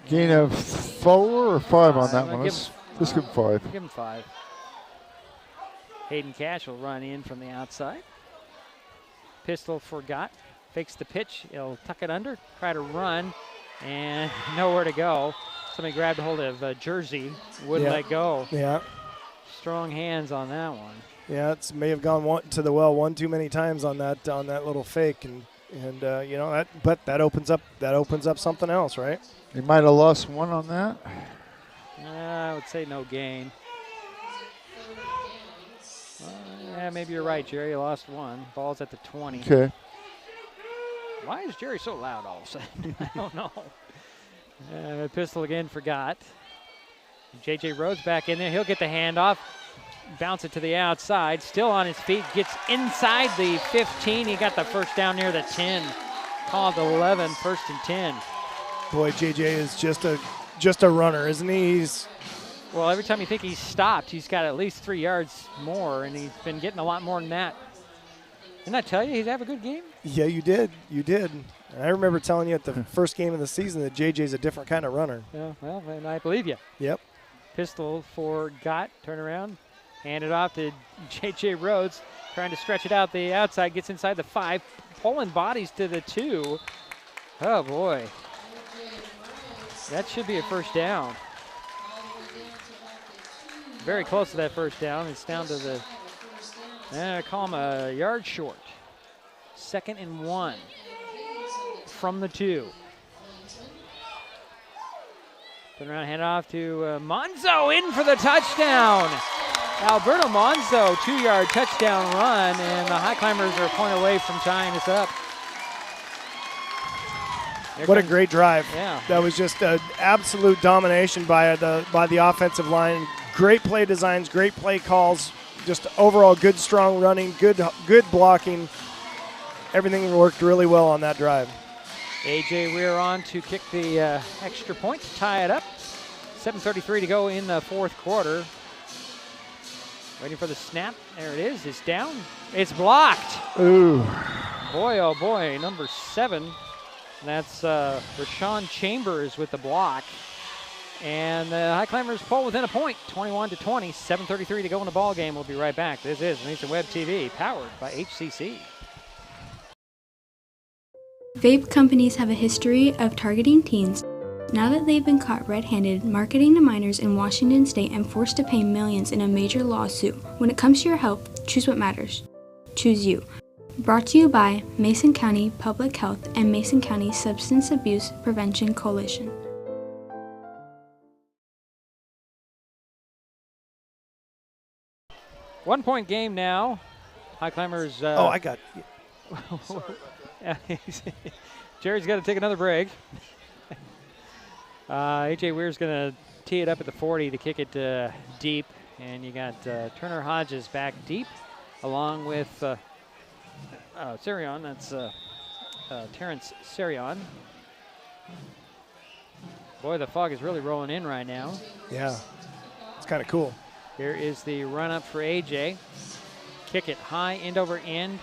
Gain of 4 or 5 on that one. Let's give him 5. Give him 5. Hayden Cash will run in from the outside. Pistol for Gott. Fakes the pitch. He'll tuck it under, try to run, and nowhere to go. Somebody grabbed a hold of Jersey, wouldn't let go. Yeah. Strong hands on that one. Yeah, it may have gone to the well one too many times on that little fake, and you know that opens up something else, right? He might have lost 1 on that. I would say no gain. Yeah, maybe you're right, Jerry. You lost 1. Ball's at the 20. Okay. Why is Jerry so loud all of a sudden? I don't know. Pistol again forgot. J.J. Rhodes back in there. He'll get the handoff. Bounce it to the outside. Still on his feet. Gets inside the 15. He got the first down near the 10. Called 11, 1st and 10. Boy, J.J. is just a runner, isn't he? Well, every time you think he's stopped, he's got at least 3 yards more, and he's been getting a lot more than that. Didn't I tell you he'd have a good game? Yeah, you did. You did. And I remember telling you at the first game of the season that JJ's a different kind of runner. Yeah, well, and I believe you. Yep. Pistol for Gott. Turn around. Hand it off to J.J. Rhodes. Trying to stretch it out the outside. Gets inside the 5. Pulling bodies to the 2. Oh, boy. That should be a first down. Very close to that first down. It's down to the, I call him a yard short. 2nd and 1 from the 2. Turn around, hand off to Monzo in for the touchdown. Alberto Monzo, 2-yard touchdown run, and the Highclimbers are a point away from tying this up. What a great drive. Yeah. That was just an absolute domination by the offensive line. Great play designs, great play calls, just overall good, strong running, good blocking. Everything worked really well on that drive. A.J. Weir on to kick the extra point to tie it up. 7:33 to go in the 4th quarter. Waiting for the snap. There it is. It's down. It's blocked. Ooh. Boy, oh boy, number 7. That's Rashawn Chambers with the block. And the Highclimbers pull within a point, 21-20, 7:33 to go in the ball game. We'll be right back. This is Mason Web TV, powered by HCC. Vape companies have a history of targeting teens. Now that they've been caught red-handed marketing to minors in Washington State and forced to pay millions in a major lawsuit, when it comes to your health, choose what matters. Choose you. Brought to you by Mason County Public Health and Mason County Substance Abuse Prevention Coalition. One-point game now. Highclimbers. I got Jerry's got to take another break. A.J. Weir's going to tee it up at the 40 to kick it deep. And you got Turner Hodges back deep, along with Sarion. That's Terrence Sarion. Boy, the fog is really rolling in right now. Yeah, it's kind of cool. Here is the run up for A.J. Kick it high, end over end.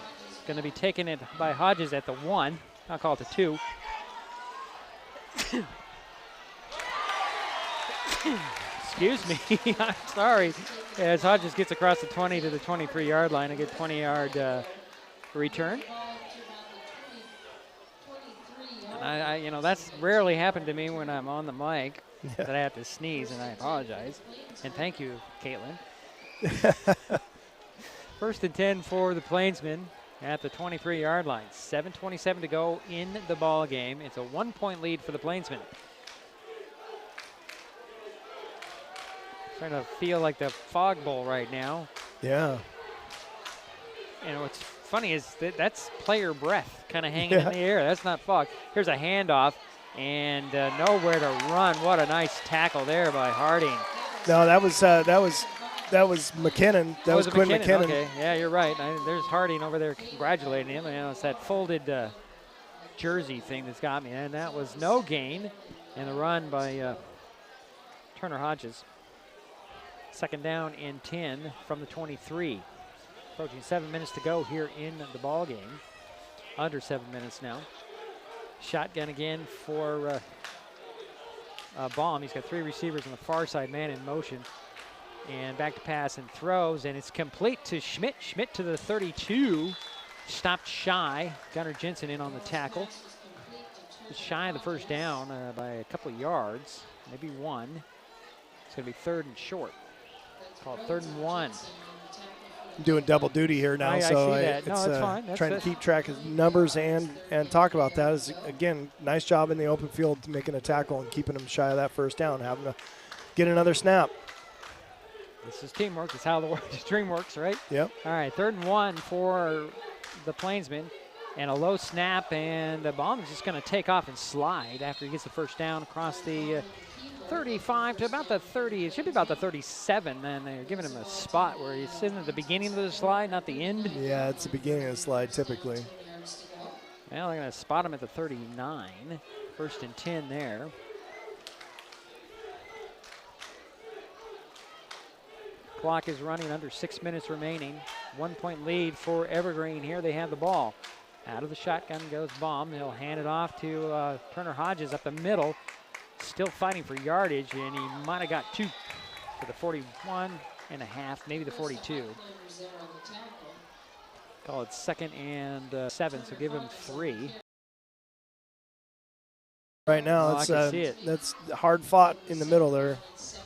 Going to be taken it by Hodges at the 1. I'll call it the 2. Excuse me, I'm sorry. As Hodges gets across the 20 to the 23-yard line, I get 20-yard return. And you know, that's rarely happened to me when I'm on the mic, that I have to sneeze, and I apologize. And thank you, Caitlin. 1st and 10 for the Plainsmen at the 23-yard line. 7:27 to go in the ball game. It's a 1-point lead for the Plainsmen. Trying to feel like the Fog Bowl right now. Yeah. And what's funny is that's player breath kind of hanging in the air. That's not fog. Here's a handoff and nowhere to run. What a nice tackle there by Harding. No, that was McKinnon. That was Quinn McKinnon. Okay, yeah, you're right. There's Harding over there congratulating him. You know, it's that folded jersey thing that's got me. And that was no gain in the run by Turner Hodges. 2nd down and 10 from the 23. Approaching 7 minutes to go here in the ball game. Under 7 minutes now. Shotgun again for Baum. He's got 3 receivers on the far side, man in motion. And back to pass and throws, and it's complete to Schmidt. Schmidt to the 32. Stopped shy. Gunnar Jensen in on the tackle. Just shy of the first down by a couple of yards, maybe 1. It's going to be 3rd and short. Called 3rd and 1. I'm doing double duty here now, I see that. No, that's fine. Trying to keep track of numbers and talk about that. Is again, nice job in the open field making a tackle and keeping them shy of that first down, having to get another snap. This is teamwork. It's how the dream works, right? Yep. All right, 3rd and 1 for the Plainsmen And a low snap, and the bomb is just going to take off and slide after he gets the first down across the 35 to about the 30. It should be about the 37. Then they're giving him a spot where he's sitting at the beginning of the slide, not the end. Yeah, it's the beginning of the slide typically. Well, they're going to spot him at the 39. 1st and 10 there. Clock is running, under 6 minutes remaining. 1 point lead for Evergreen. Here they have the ball. Out of the shotgun goes Baum. He'll hand it off to Turner Hodges up the middle. Still fighting for yardage, and he might have got 2 for the 41 and a half, maybe the 42. Call it 2nd and 7, so give him 3. Right now, I can see it. That's hard fought in the middle there. So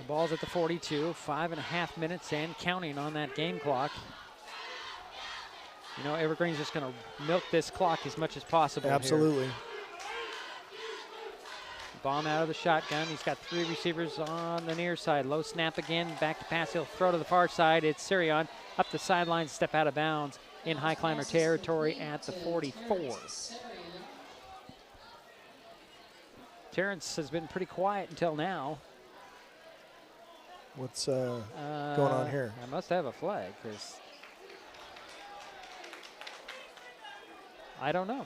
ball's at the 42, 5.5 minutes and counting on that game clock. You know, Evergreen's just going to milk this clock as much as possible. Absolutely. Here. Bomb out of the shotgun. He's got 3 receivers on the near side. Low snap again. Back to pass. He'll throw to the far side. It's Sirion up the sideline, step out of bounds in high climber territory at the 44. Terrence has been pretty quiet until now. What's going on here? I must have a flag because I don't know.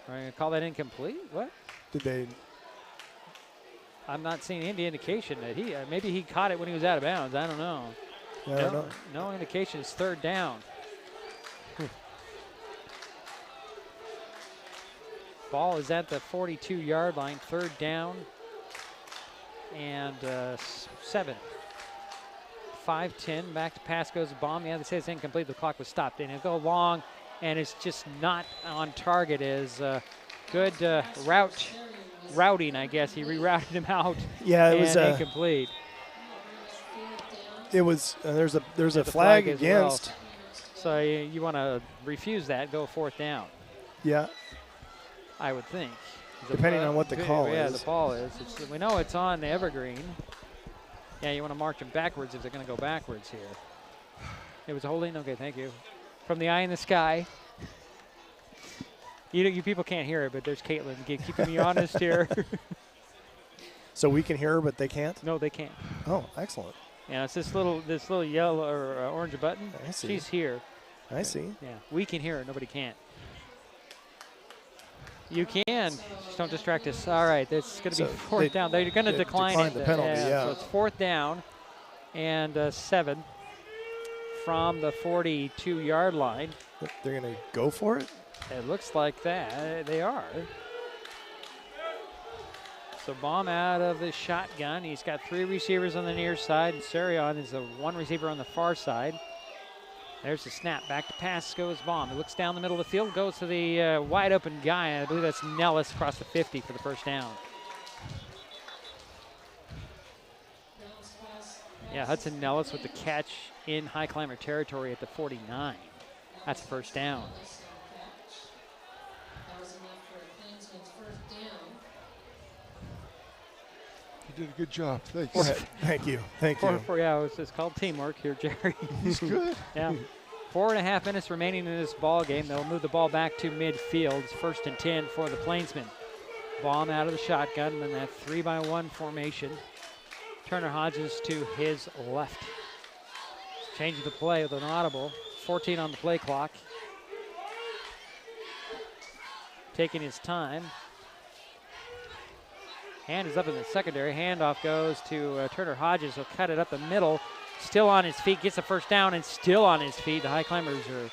Are you going to call that incomplete? What? Did they? I'm not seeing any indication that he, maybe he caught it when he was out of bounds. I don't know. Yeah, no indication. It's 3rd down. Ball is at the 42-yard line, 3rd down and 7. 5-10, back to pass goes Baum. Yeah, they say it's incomplete. The clock was stopped. And it'll go long, and it's just not on target. As good routing, I guess. He rerouted him out. Yeah, it was incomplete. It was. There's a flag against. Well. So you want to refuse that? Go 4th down. Yeah. I would think. Depending on what the call is. Yeah, the ball is. We know it's on the Evergreen. Yeah, you want to march them backwards if they're going to go backwards here. It was holding. Okay, thank you. From the eye in the sky. You people can't hear it, but there's Caitlin keeping me honest here. So we can hear her, but they can't? No, they can't. Oh, excellent. Yeah, it's this little yellow or orange button. I see. She's here. I see. Yeah, we can hear her. Nobody can't. You can. Just don't distract us. All right, that's going to be 4th down. They're going to decline the penalty, yeah. So it's 4th down and 7 from the 42-yard line. They're going to go for it? It looks like that. They are. So Baum out of the shotgun. He's got 3 receivers on the near side, and Sirion is the 1 receiver on the far side. There's the snap. Back to pass goes Baum. He looks down the middle of the field, goes to the wide open guy. I believe that's Nellis across the 50 for the 1st down. Yeah, Hudson Nellis with the catch in high climber territory at the 49. That's the 1st down. You did a good job. Thanks. Thank you. Thank you. Yeah, it's called teamwork here, Jerry. He's good. Yeah. 4.5 minutes remaining in this ball game. They'll move the ball back to midfield. It's 1st and 10 for the Plainsmen. Baum out of the shotgun in that 3-by-1 formation. Turner Hodges to his left. Change the play with an audible. 14 on the play clock. Taking his time. Hand is up in the secondary. Handoff goes to Turner Hodges. He'll cut it up the middle. Still on his feet. Gets a 1st down and still on his feet. The High Climbers are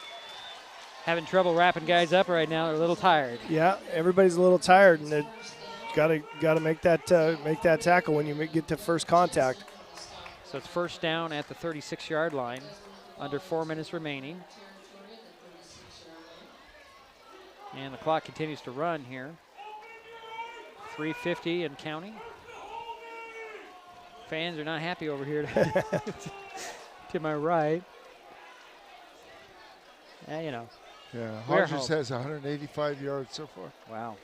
having trouble wrapping guys up right now. They're a little tired. Yeah, everybody's a little tired, and they got to make that tackle when you get to first contact. So it's 1st down at the 36-yard line. Under 4 minutes remaining. And the clock continues to run here. 3:50 and counting. Fans are not happy over here to my right. Yeah, you know. Yeah, Hodges has 185 yards so far. Wow.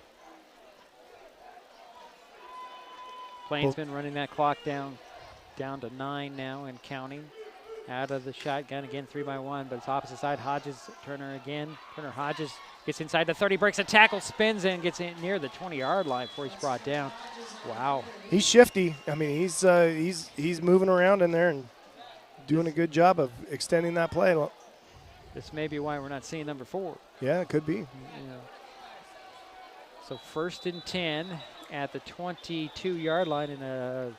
Plainsmen running that clock down to 9 now and counting. Out of the shotgun again, 3-by-1, but it's opposite side. Hodges, Turner again. Turner Hodges gets inside the 30, breaks a tackle, spins in, gets in near the 20-yard line before he's brought down. Wow. He's shifty. I mean, he's moving around in there and doing a good job of extending that play. This may be why we're not seeing number 4. Yeah, it could be. Yeah. So 1st and 10 at the 22-yard line in a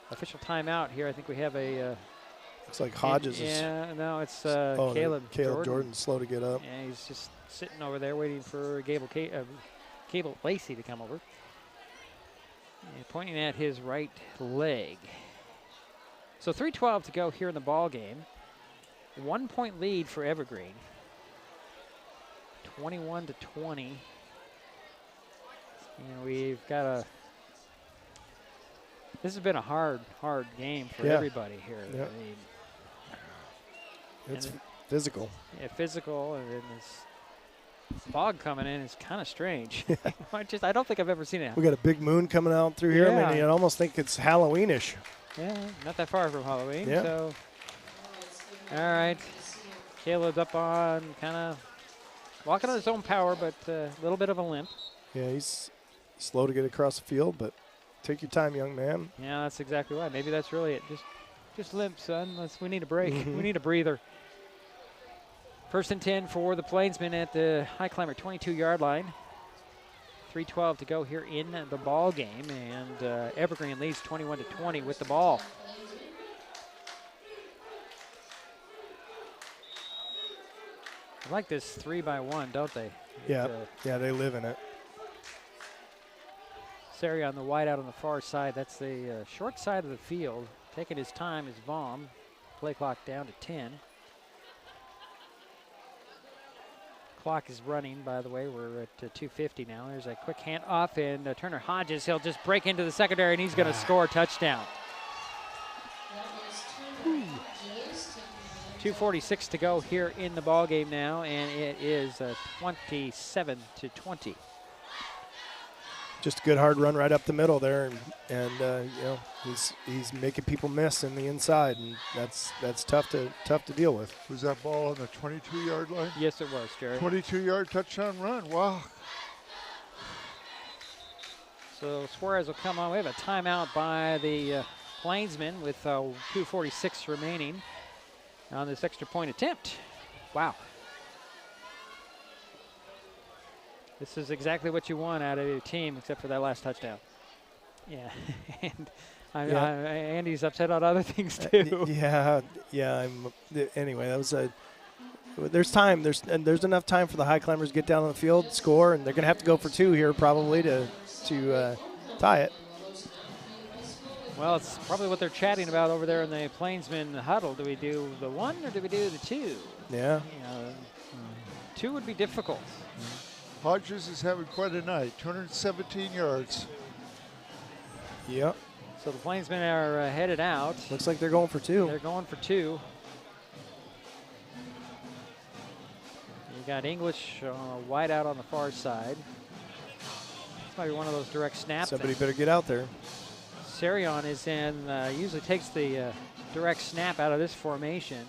official timeout here. I think we have a looks like Hodges yeah, no, it's Caleb Jordan. Jordan's slow to get up. Yeah, he's just sitting over there waiting for Cable Lacey to come over. And pointing at his right leg. So 3:12 to go here in the ball game. 1-point lead for Evergreen. 21-20. And we've got this has been a hard game for everybody here. Yeah. I mean, it's physical. Yeah, physical, and then this fog coming in is kind of strange. I don't think I've ever seen it. We got a big moon coming out through here. Yeah. I mean, I almost think it's Halloweenish. Yeah, not that far from Halloween. Yeah. So, all right, Caleb's up on kind of walking on his own power, but a little bit of a limp. Yeah, he's slow to get across the field, but take your time, young man. Yeah, that's exactly right. Maybe that's really it. Just limp, son. We need a break. We need a breather. 1st and 10 for the Plainsmen at the Highclimber 22-yard line. 3:12 to go here in the ball game, and Evergreen leads 21-20 with the ball. I like this 3-by-1, don't they? Yeah, yeah, they live in it. Sari on the wide out on the far side. That's the short side of the field. Taking his time is Vom. Play clock down to 10. Clock is running, by the way. We're at 2:50 now. There's a quick hand off, and Turner Hodges, he'll just break into the secondary, and he's going to score a touchdown. 2:46 to go here in the ball game now, and it is 27-20. Just a good hard run right up the middle there, and you know, he's making people miss in the inside, and that's tough to deal with. Was that ball on the 22-yard line? Yes, it was, Jerry. 22-yard touchdown run. Wow. So Suarez will come on. We have a timeout by the Plainsmen with 2:46 remaining on this extra point attempt. Wow. This is exactly what you want out of your team, except for that last touchdown. Yeah, and Andy's upset on other things too. Yeah. Anyway, that was a. There's time. There's enough time for the Highclimbers to get down on the field, score, and they're going to have to go for 2 here probably to tie it. Well, it's probably what they're chatting about over there in the Plainsmen huddle. Do we do the 1 or do we do the 2? Yeah. 2 would be difficult. Hodges is having quite a night, 217 yards. Yep. So the Plainsmen are headed out. Looks like they're going for 2. They're going for 2. You got English wide out on the far side. This might be one of those direct snaps. Somebody better get out there. Sarion is in, usually takes the direct snap out of this formation.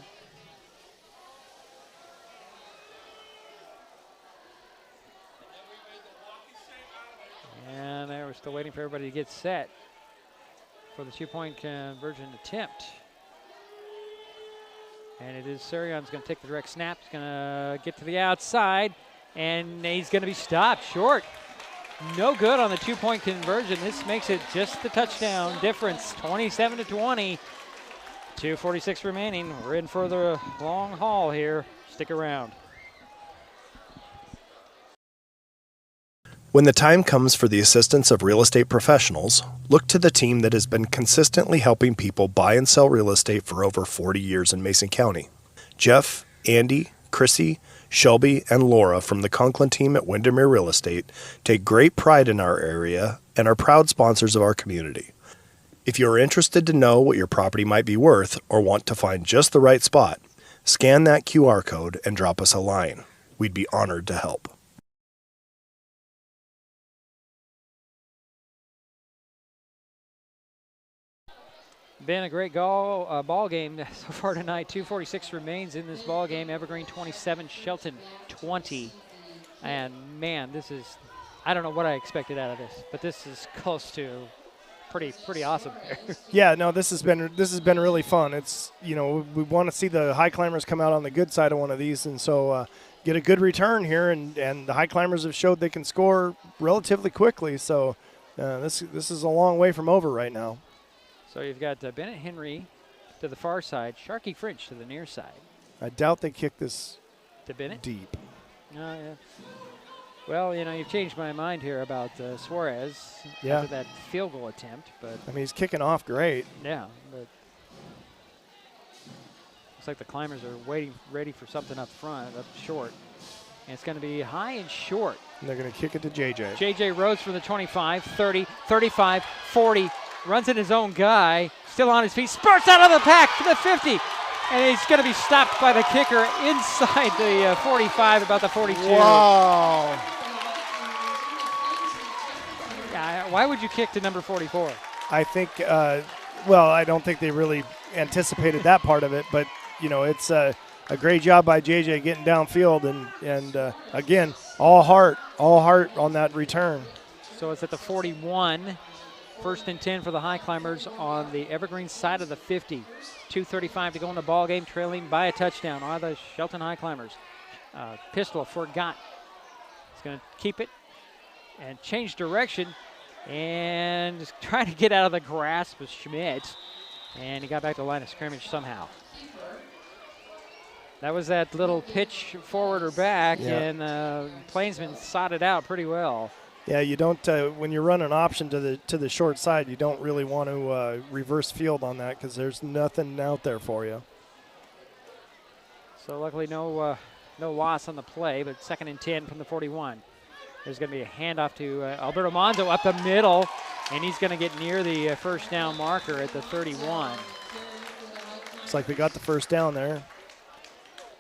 And there, we're still waiting for everybody to get set for the 2-point conversion attempt. And it is Sarion's going to take the direct snap. He's going to get to the outside, and he's going to be stopped short. No good on the 2-point conversion. This makes it just the touchdown difference, 27-20. 2:46 remaining. We're in for the long haul here. Stick around. When the time comes for the assistance of real estate professionals, look to the team that has been consistently helping people buy and sell real estate for over 40 years in Mason County. Jeff, Andy, Chrissy, Shelby, and Laura from the Conklin team at Windermere Real Estate take great pride in our area and are proud sponsors of our community. If you are interested to know what your property might be worth or want to find just the right spot, scan that QR code and drop us a line. We'd be honored to help. Been a great ball game so far tonight. 2:46 remains in this ball game. Evergreen 27, Shelton 20. And man, this is, I don't know what I expected out of this, but this is close to pretty awesome. Yeah, no, this has been really fun. It's, you know, we want to see the high climbers come out on the good side of one of these, and so get a good return here, and the high climbers have showed they can score relatively quickly. So this is a long way from over right now. So you've got Bennett Henry to the far side, Sharkey French to the near side. I doubt they kick this to Bennett deep. Yeah. Well, you know, you've changed my mind here about Suarez after that field goal attempt, but I mean, he's kicking off great. Yeah, but looks like the climbers are ready for something up front, up short, and it's going to be high and short. And they're going to kick it to JJ. JJ Rhodes for the 25, 30, 35, 40. Runs in his own guy, still on his feet, spurts out of the pack to the 50, and he's going to be stopped by the kicker inside the 45, about the 42. Wow. Yeah, why would you kick to number 44? I think, well, I don't think they really anticipated that part of it, but, you know, it's a great job by JJ getting downfield, and again, all heart on that return. So it's at the 41. First and 10 for the high climbers on the Evergreen side of the 50. 2:35 to go in the ball game, trailing by a touchdown are the Shelton high climbers. Pistol forgot. He's going to keep it and change direction and just trying to get out of the grasp of Schmidt. And he got back to the line of scrimmage somehow. That was that little pitch forward or back, and Plainsmen sought it out pretty well. Yeah, you don't when you run an option to the short side, you don't really want to reverse field on that because there's nothing out there for you. So luckily no loss on the play, but 2nd and 10 from the 41. There's going to be a handoff to Alberto Monzo up the middle, and he's going to get near the first down marker at the 31. Looks like they got the first down there.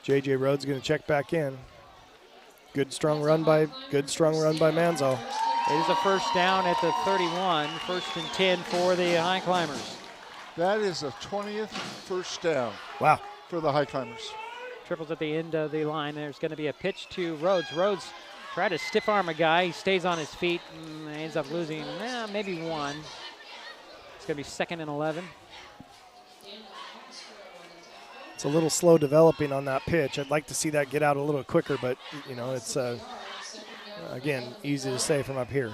JJ Rhodes going to check back in. Good strong run by Manzo. It is a first down at the 31, 1st and 10 for the high climbers. That is a 20th first down. Wow. For the high climbers. Triples at the end of the line. There's going to be a pitch to Rhodes. Rhodes tried to stiff arm a guy. He stays on his feet and ends up losing maybe one. It's going to be 2nd and 11. It's a little slow developing on that pitch. I'd like to see that get out a little quicker, but, you know, it's, again, easy to say from up here.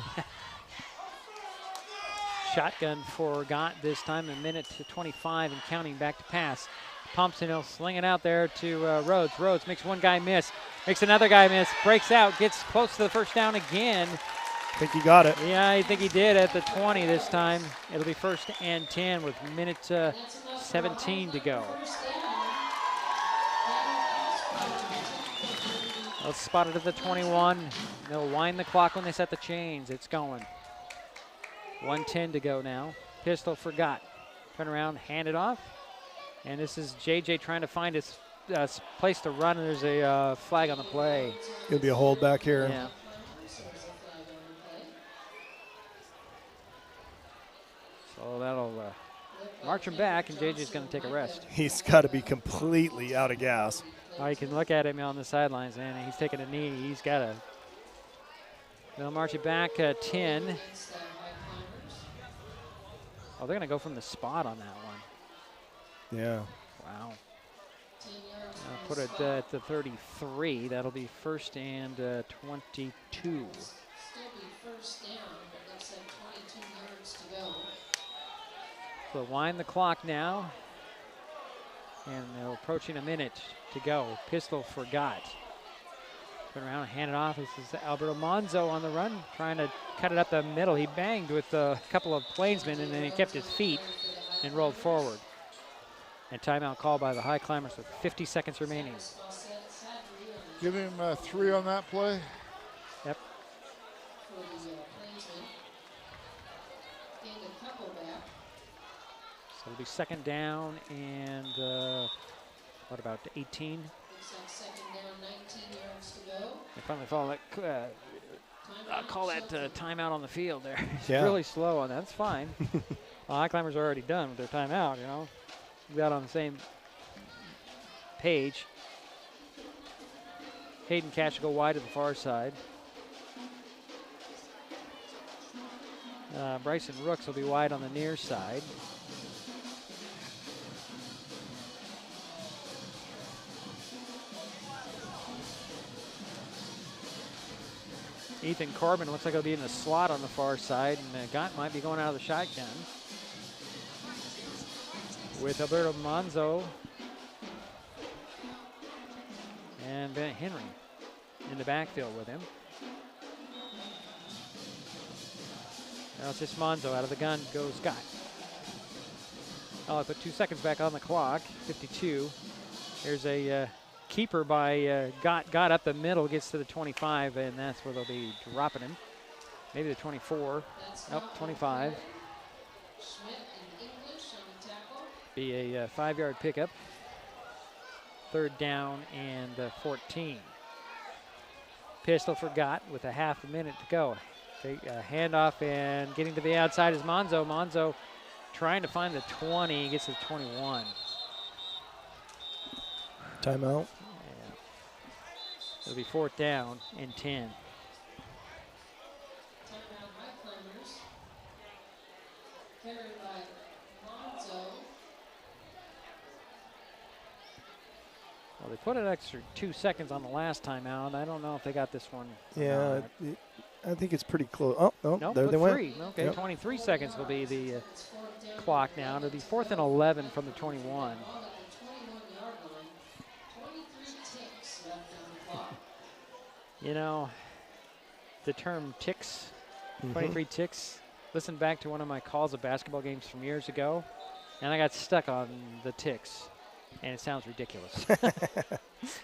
Shotgun for Gott this time, 1:25 and counting back to pass. Pumps and he'll sling it out there to Rhodes. Rhodes makes one guy miss, makes another guy miss, breaks out, gets close to the first down again. I think he got it. Yeah, I think he did at the 20 this time. It'll be 1st and 10 with 1:17 to go. Well, spotted at the 21. They'll wind the clock when they set the chains. It's going. 1:10 to go now. Pistol forgot. Turn around, hand it off. And this is JJ trying to find his place to run, and there's a flag on the play. Gonna be a hold back here. Yeah. So that'll march him back, and JJ's going to take a rest. He's got to be completely out of gas. Oh, you can look at him on the sidelines, and he's taking a knee. He's got to. They'll march it back 10. Oh, they're going to go from the spot on that one. Yeah. Wow. Put it at the 33. That'll be 1st and 22. Still be first down, but looks like 22 yards to go. So wind the clock now. And they're approaching a minute to go. Pistol forgot. Turn around and hand it off. This is Alberto Monzo on the run, trying to cut it up the middle. He banged with a couple of Plainsmen, and then he kept his feet and rolled forward. And timeout called by the high climbers with 50 seconds remaining. Give him 3 on that play. Yep. So it'll be 2nd down and what about 18? Second down, 19 yards to go. They finally I'll call that timeout on the field there. It's Yeah. really slow on that. That's fine. Well, Highclimbers are already done with their timeout, you know. We got on the same page. Hayden Cash will go wide to the far side. Bryson Rooks will be wide on the near side. Ethan Corbin looks like he'll be in the slot on the far side, and Gott might be going out of the shotgun. With Alberto Manzo and Bennett Henry in the backfield with him. Now it's just Manzo out of the gun goes Gott. Oh, I put 2 seconds back on the clock, 52. There's a keeper by Gott up the middle, gets to the 25, and that's where they'll be dropping him. Maybe the 24. Nope, 25. Be a 5-yard pickup. 3rd down and 14. Pistol for Gott with a half a minute to go. Handoff and getting to the outside is Manzo. Manzo trying to find the 20, gets to the 21. Timeout. Yeah. It'll be 4th down and 10. Timeout Highclimbers. Carried by Manzo. Well, they put an extra 2 seconds on the last timeout. I don't know if they got this one. Yeah, I think it's pretty close. Oh, no, nope, there they went. 3. Okay, yep. 23 seconds will be the clock now. It'll be 4th and 11 from the 21. You know, the term ticks, 23 ticks, listen back to one of my calls of basketball games from years ago, and I got stuck on the ticks, and it sounds ridiculous.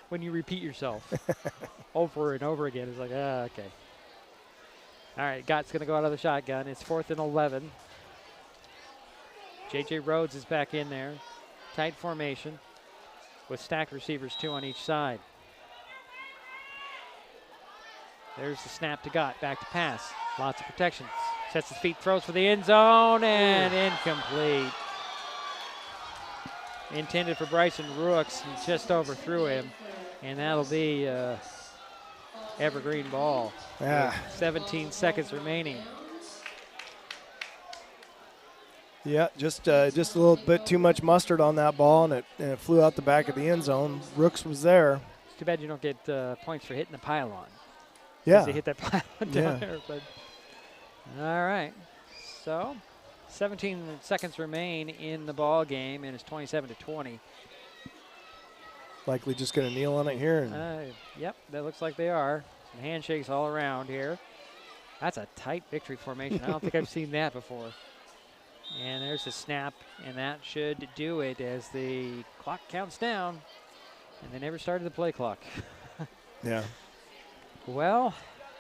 When you repeat yourself over and over again, it's like, okay. All right, Gott's going to go out of the shotgun. It's 4th and 11. J.J. Rhodes is back in there. Tight formation with stacked receivers, 2 on each side. There's the snap to Gott, back to pass. Lots of protections. Sets his feet, throws for the end zone, and incomplete. Intended for Bryson Rooks, and just overthrew him. And that'll be Evergreen ball. Yeah. 17 seconds remaining. Yeah, just a little bit too much mustard on that ball, and it flew out the back of the end zone. Rooks was there. It's too bad you don't get points for hitting the pylon. Yeah. They hit that pylon down there. But all right. So 17 seconds remain in the ball game, and it's 27-20. Likely just going to kneel on it here. Yep, that looks like they are. Some handshakes all around here. That's a tight victory formation. I don't think I've seen that before. And there's the snap, and that should do it as the clock counts down. And they never started the play clock. Yeah. Well,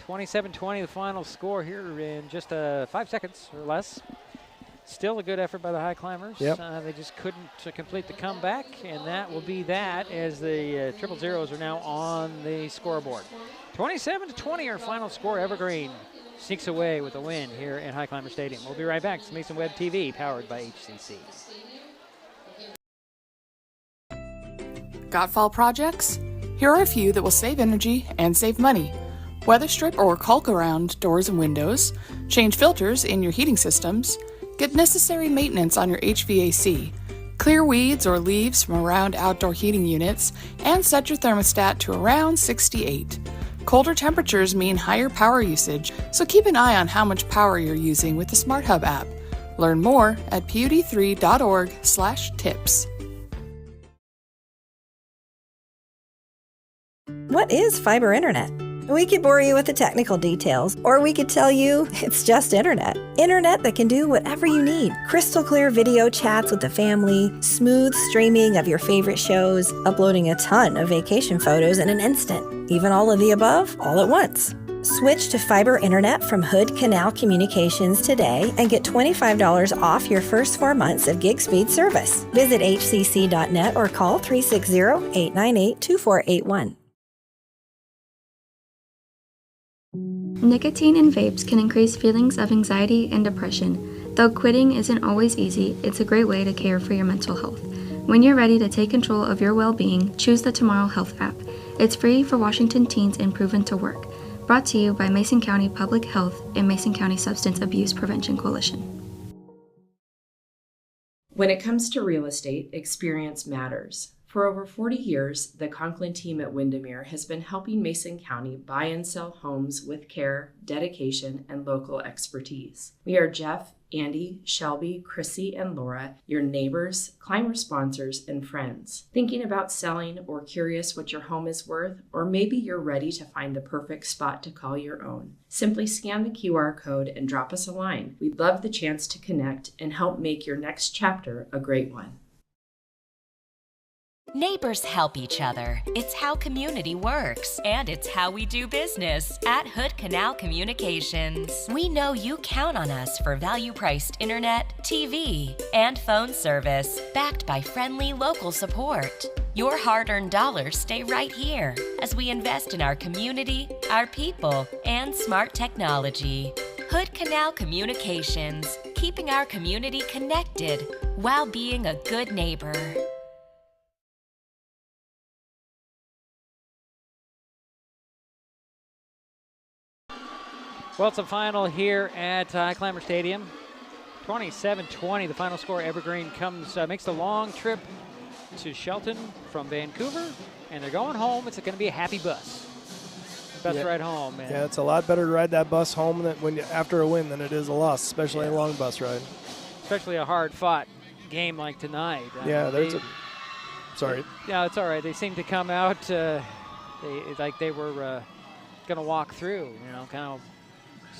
27-20 the final score here in just 5 seconds or less. Still a good effort by the Highclimbers. Yep. They just couldn't complete the comeback, and that will be that as the triple zeros are now on the scoreboard. 27-20 our final score. Evergreen sneaks away with a win here at Highclimber Stadium. We'll be right back. It's Mason Web TV, powered by HCC. Got fall projects? Here are a few that will save energy and save money. Weather strip or caulk around doors and windows, change filters in your heating systems, get necessary maintenance on your HVAC, clear weeds or leaves from around outdoor heating units, and set your thermostat to around 68. Colder temperatures mean higher power usage, so keep an eye on how much power you're using with the Smart Hub app. Learn more at pud3.org/tips. What is fiber internet? We could bore you with the technical details, or we could tell you it's just internet. Internet that can do whatever you need. Crystal clear video chats with the family, smooth streaming of your favorite shows, uploading a ton of vacation photos in an instant. Even all of the above, all at once. Switch to fiber internet from Hood Canal Communications today and get $25 off your first 4 months of gig speed service. Visit hcc.net or call 360-898-2481. Nicotine in vapes can increase feelings of anxiety and depression. Though quitting isn't always easy, it's a great way to care for your mental health. When you're ready to take control of your well-being, choose the Tomorrow Health app. It's free for Washington teens and proven to work. Brought to you by Mason County Public Health and Mason County Substance Abuse Prevention Coalition. When it comes to real estate, experience matters. For over 40 years, the Conklin team at Windermere has been helping Mason County buy and sell homes with care, dedication, and local expertise. We are Jeff, Andy, Shelby, Chrissy, and Laura, your neighbors, climber sponsors, and friends. Thinking about selling or curious what your home is worth, or maybe you're ready to find the perfect spot to call your own. Simply scan the QR code and drop us a line. We'd love the chance to connect and help make your next chapter a great one. Neighbors help each other. It's how community works, and it's how we do business at Hood Canal Communications. We know you count on us for value-priced internet, TV, and phone service, backed by friendly local support. Your hard-earned dollars stay right here as we invest in our community, our people, and smart technology. Hood Canal Communications, keeping our community connected while being a good neighbor. Well, it's a final here at Highclimber Stadium. 27-20, the final score. Evergreen makes the long trip to Shelton from Vancouver, and they're going home. It's going to be a happy bus. Best ride home. Man. Yeah, it's a lot better to ride that bus home after a win than it is a loss, especially a long bus ride. Especially a hard-fought game like tonight. Yeah, sorry. Yeah, it's all right. They seem to come out like they were going to walk through, kind of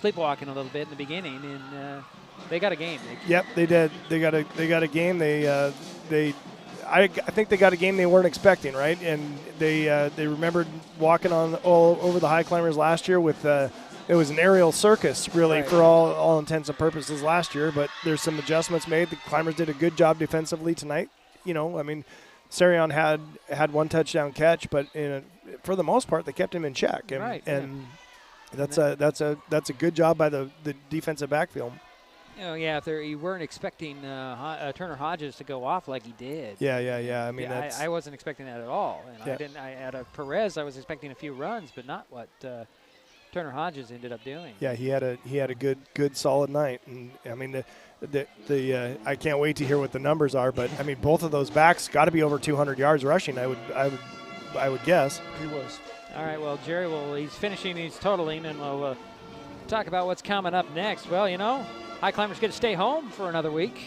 sleepwalking a little bit in the beginning, and they got a game. Yep, they did. They got a game. I think they got a game they weren't expecting, right? And they remembered walking all over the Highclimbers last year with it was an aerial circus, really, for all intents and purposes last year. But there's some adjustments made. The Climbers did a good job defensively tonight. Sarion had one touchdown catch, but for the most part, they kept him in check. And that's a good job by the defensive backfield. If you weren't expecting Turner Hodges to go off like he did. Yeah. I wasn't expecting that at all. And Yeah. Out of Perez, I was expecting a few runs, but not what Turner Hodges ended up doing. Yeah, he had a good solid night, and I can't wait to hear what the numbers are. But both of those backs got to be over 200 yards rushing. I would guess. He was. All right, well, Jerry, he's finishing, he's totaling, and we'll talk about what's coming up next. Well, Highclimbers get to stay home for another week.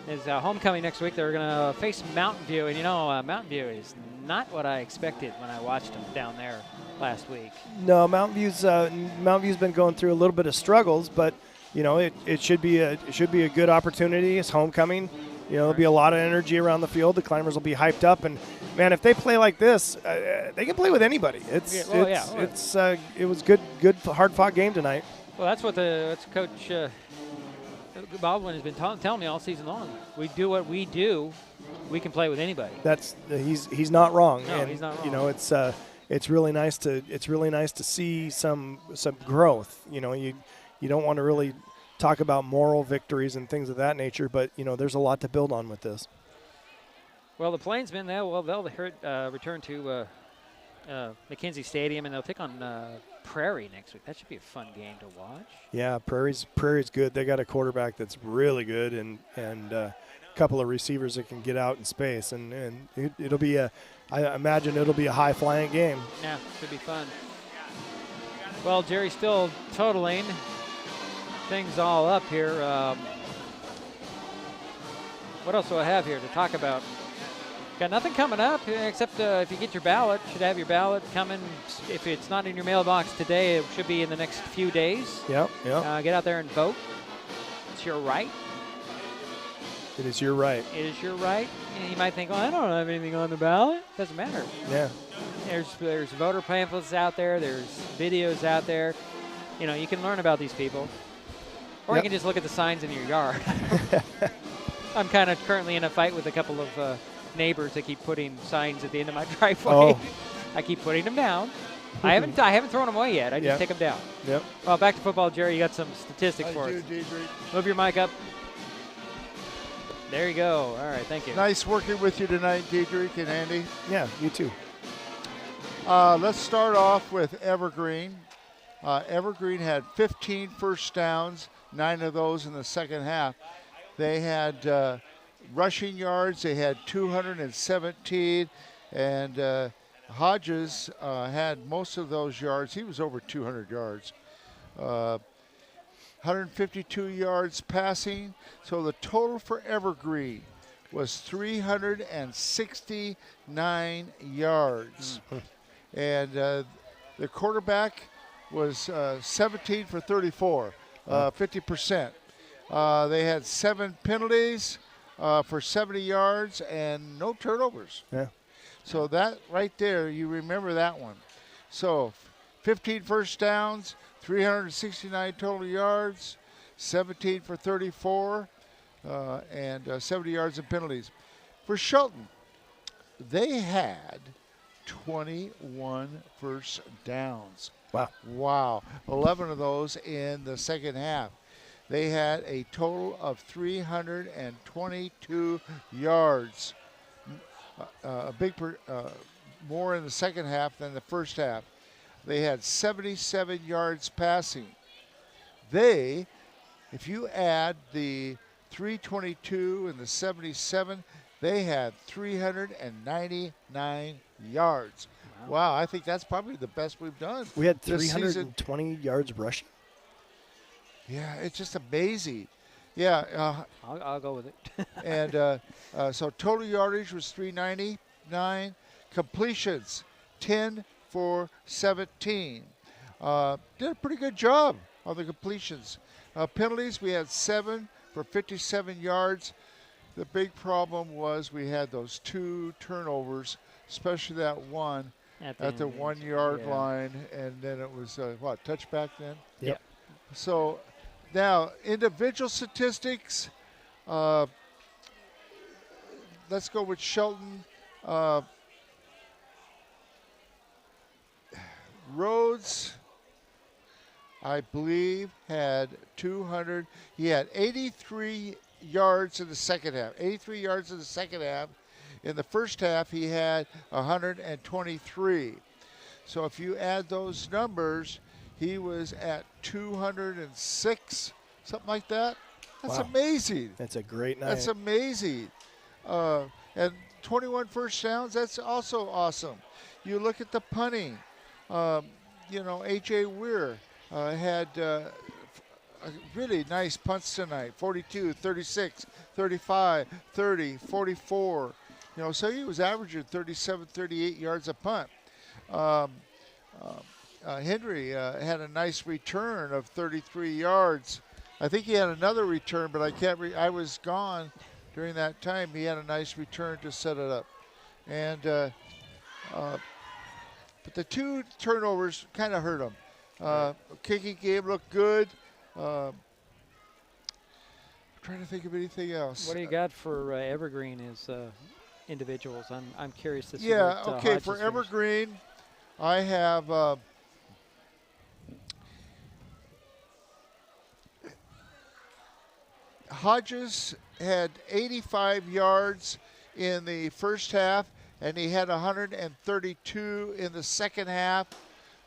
It's homecoming next week. They're going to face Mountain View, and Mountain View is not what I expected when I watched them down there last week. No, Mountain View's been going through a little bit of struggles, but it should be a good opportunity. It's homecoming. There'll be a lot of energy around the field. The Climbers will be hyped up, and man, if they play like this, they can play with anybody. It was good hard-fought game tonight. Well, that's what Coach Baldwin has been telling me all season long. We do what we do. We can play with anybody. He's not wrong. No, and, he's not wrong. It's really nice to see some growth. You don't want to really talk about moral victories and things of that nature, but there's a lot to build on with this. Well, the Plainsmen, they'll return to McKenzie Stadium, and they'll take on Prairie next week. That should be a fun game to watch. Yeah, Prairie's good. They got a quarterback that's really good, and a couple of receivers that can get out in space, and it'll be I imagine it'll be a high-flying game. Yeah, should be fun. Well, Jerry's still totaling things all up here. What else do I have here to talk about? Got nothing coming up except if you get your ballot, should have your ballot coming. If it's not in your mailbox today, it should be in the next few days. Yep. Get out there and vote. It's your right. It is your right. It is your right. And you might think, I don't have anything on the ballot. Doesn't matter. Yeah. There's voter pamphlets out there. There's videos out there. You can learn about these people. Or you can just look at the signs in your yard. I'm kind of currently in a fight with a couple of neighbors that keep putting signs at the end of my driveway. Oh. I keep putting them down. I haven't thrown them away yet. I just take them down. Yep. Well, back to football, Jerry. You got some statistics for us. Move your mic up. There you go. All right, thank you. Nice working with you tonight, Diedrich and Andy. Yeah, you too. Let's start off with Evergreen. Evergreen had 15 first downs, 9 of those in the second half. They had rushing yards. They had 217, and Hodges had most of those yards. He was over 200 yards. 152 yards passing. So the total for Evergreen was 369 yards. And the quarterback was 17 for 34, 50%. They had 7 penalties for 70 yards and no turnovers. Yeah. So that right there, you remember that one. So 15 first downs, 369 total yards, 17 for 34, and 70 yards in penalties. For Shelton, they had 21 first downs. Wow. 11 of those in the second half. They had a total of 322 yards. More in the second half than the first half. They had 77 yards passing. If you add the 322 and the 77, they had 399 yards. Wow, I think that's probably the best we've done. We had this 320 yards rushing. Yeah, it's just amazing. Yeah. I'll go with it. And so total yardage was 399. Completions, 10 for 17. Did a pretty good job on the completions. Penalties, we had 7 for 57 yards. The big problem was we had those 2 turnovers, especially that one at the 1 yard line, and then it was touchback then? Yep. So now individual statistics, let's go with Shelton. Rhodes, I believe, had 200. He had 83 yards in the second half. 83 yards in the second half. In the first half, he had 123. So if you add those numbers, he was at 206, something like that. That's amazing. That's a great night. That's amazing. And 21 first downs, that's also awesome. You look at the punting. A.J. Weir had really nice punts tonight, 42, 36, 35, 30, 44. So he was averaging 37, 38 yards a punt. Henry had a nice return of 33 yards. I think he had another return, but I can't. I was gone during that time. He had a nice return to set it up, and but the 2 turnovers kind of hurt him. Kicking game looked good. I'm trying to think of anything else. What do you got for Evergreen as individuals? I'm curious to see. Yeah. What, Okay. Hodges For finished. Evergreen, I have. Hodges had 85 yards in the first half, and he had 132 in the second half.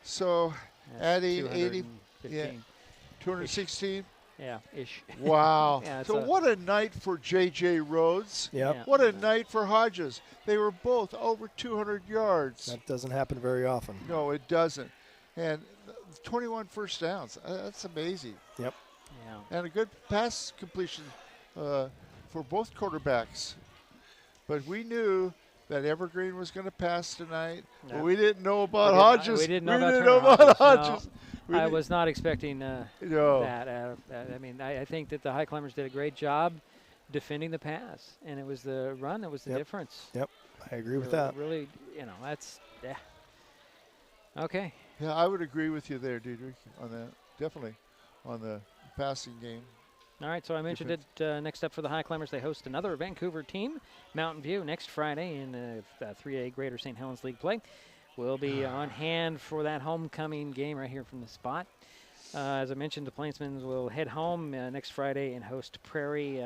So adding 80, 216. Yeah, ish. Wow. Yeah, so what a night for J.J. Rhodes. Yep. Yeah. What a night for Hodges. They were both over 200 yards. That doesn't happen very often. No, it doesn't. And 21 first downs. That's amazing. Yep. Yeah. And a good pass completion for both quarterbacks. But we knew that Evergreen was going to pass tonight. No. But we didn't know about Hodges. We didn't know about Hodges. No, I was not expecting that. I mean, I think that the Highclimbers did a great job defending the pass, and it was the run that was the difference. Yep, I agree with that. Really, that's okay. Yeah, I would agree with you there, Diedrich, on that. Definitely on the passing game. All right, so I mentioned it. Next up for the Highclimbers, they host another Vancouver team, Mountain View, next Friday in 3A Greater St. Helens League play. will be on hand for that homecoming game right here from the spot. As I mentioned, the Plainsmen will head home next Friday and host Prairie.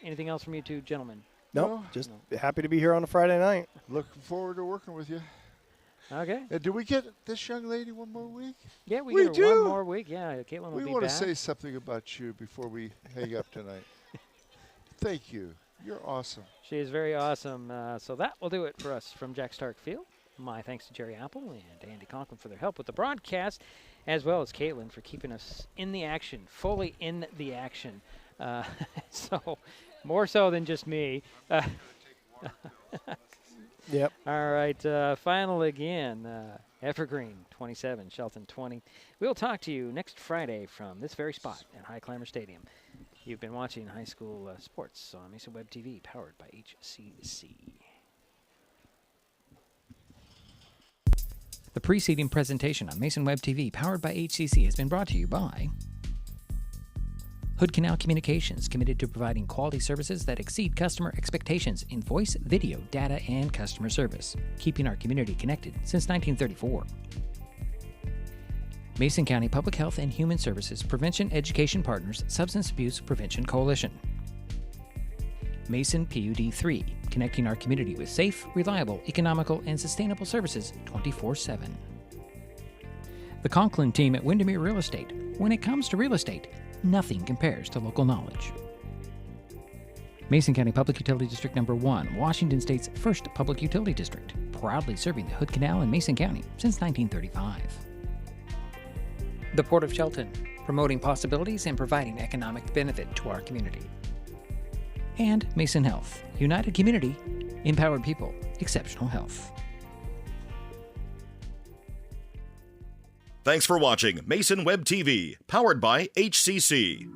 Anything else from you two gentlemen? Nope, just happy to be here on a Friday night. Looking forward to working with you. Okay. Do we get this young lady one more week? Yeah, we get her do. one more week. Yeah, Caitlin will be back. We want to say something about you before we hang up tonight. Thank you. You're awesome. She is very awesome. So that will do it for us from Jack Stark Field. My thanks to Jerry Apple and Andy Conklin for their help with the broadcast, as well as Caitlin for keeping us in the action, fully in the action. So more so than just me. Yep. All right, final again. Evergreen 27, Shelton 20. We'll talk to you next Friday from this very spot at Highclimbers Stadium. You've been watching high school sports on Mason Web TV, powered by HCC. The preceding presentation on Mason Web TV, powered by HCC, has been brought to you by Hood Canal Communications, committed to providing quality services that exceed customer expectations in voice, video, data, and customer service, keeping our community connected since 1934. Mason County Public Health and Human Services Prevention Education Partners Substance Abuse Prevention Coalition. Mason PUD 3, connecting our community with safe, reliable, economical, and sustainable services 24/7. The Conklin team at Windermere Real Estate. When it comes to real estate, nothing compares to local knowledge. Mason County Public Utility District Number 1, Washington State's first public utility district, proudly serving the Hood Canal in Mason County since 1935. The Port of Shelton, promoting possibilities and providing economic benefit to our community. And Mason Health, united community, empowered people, exceptional health. Thanks for watching Mason Web TV, powered by HCC.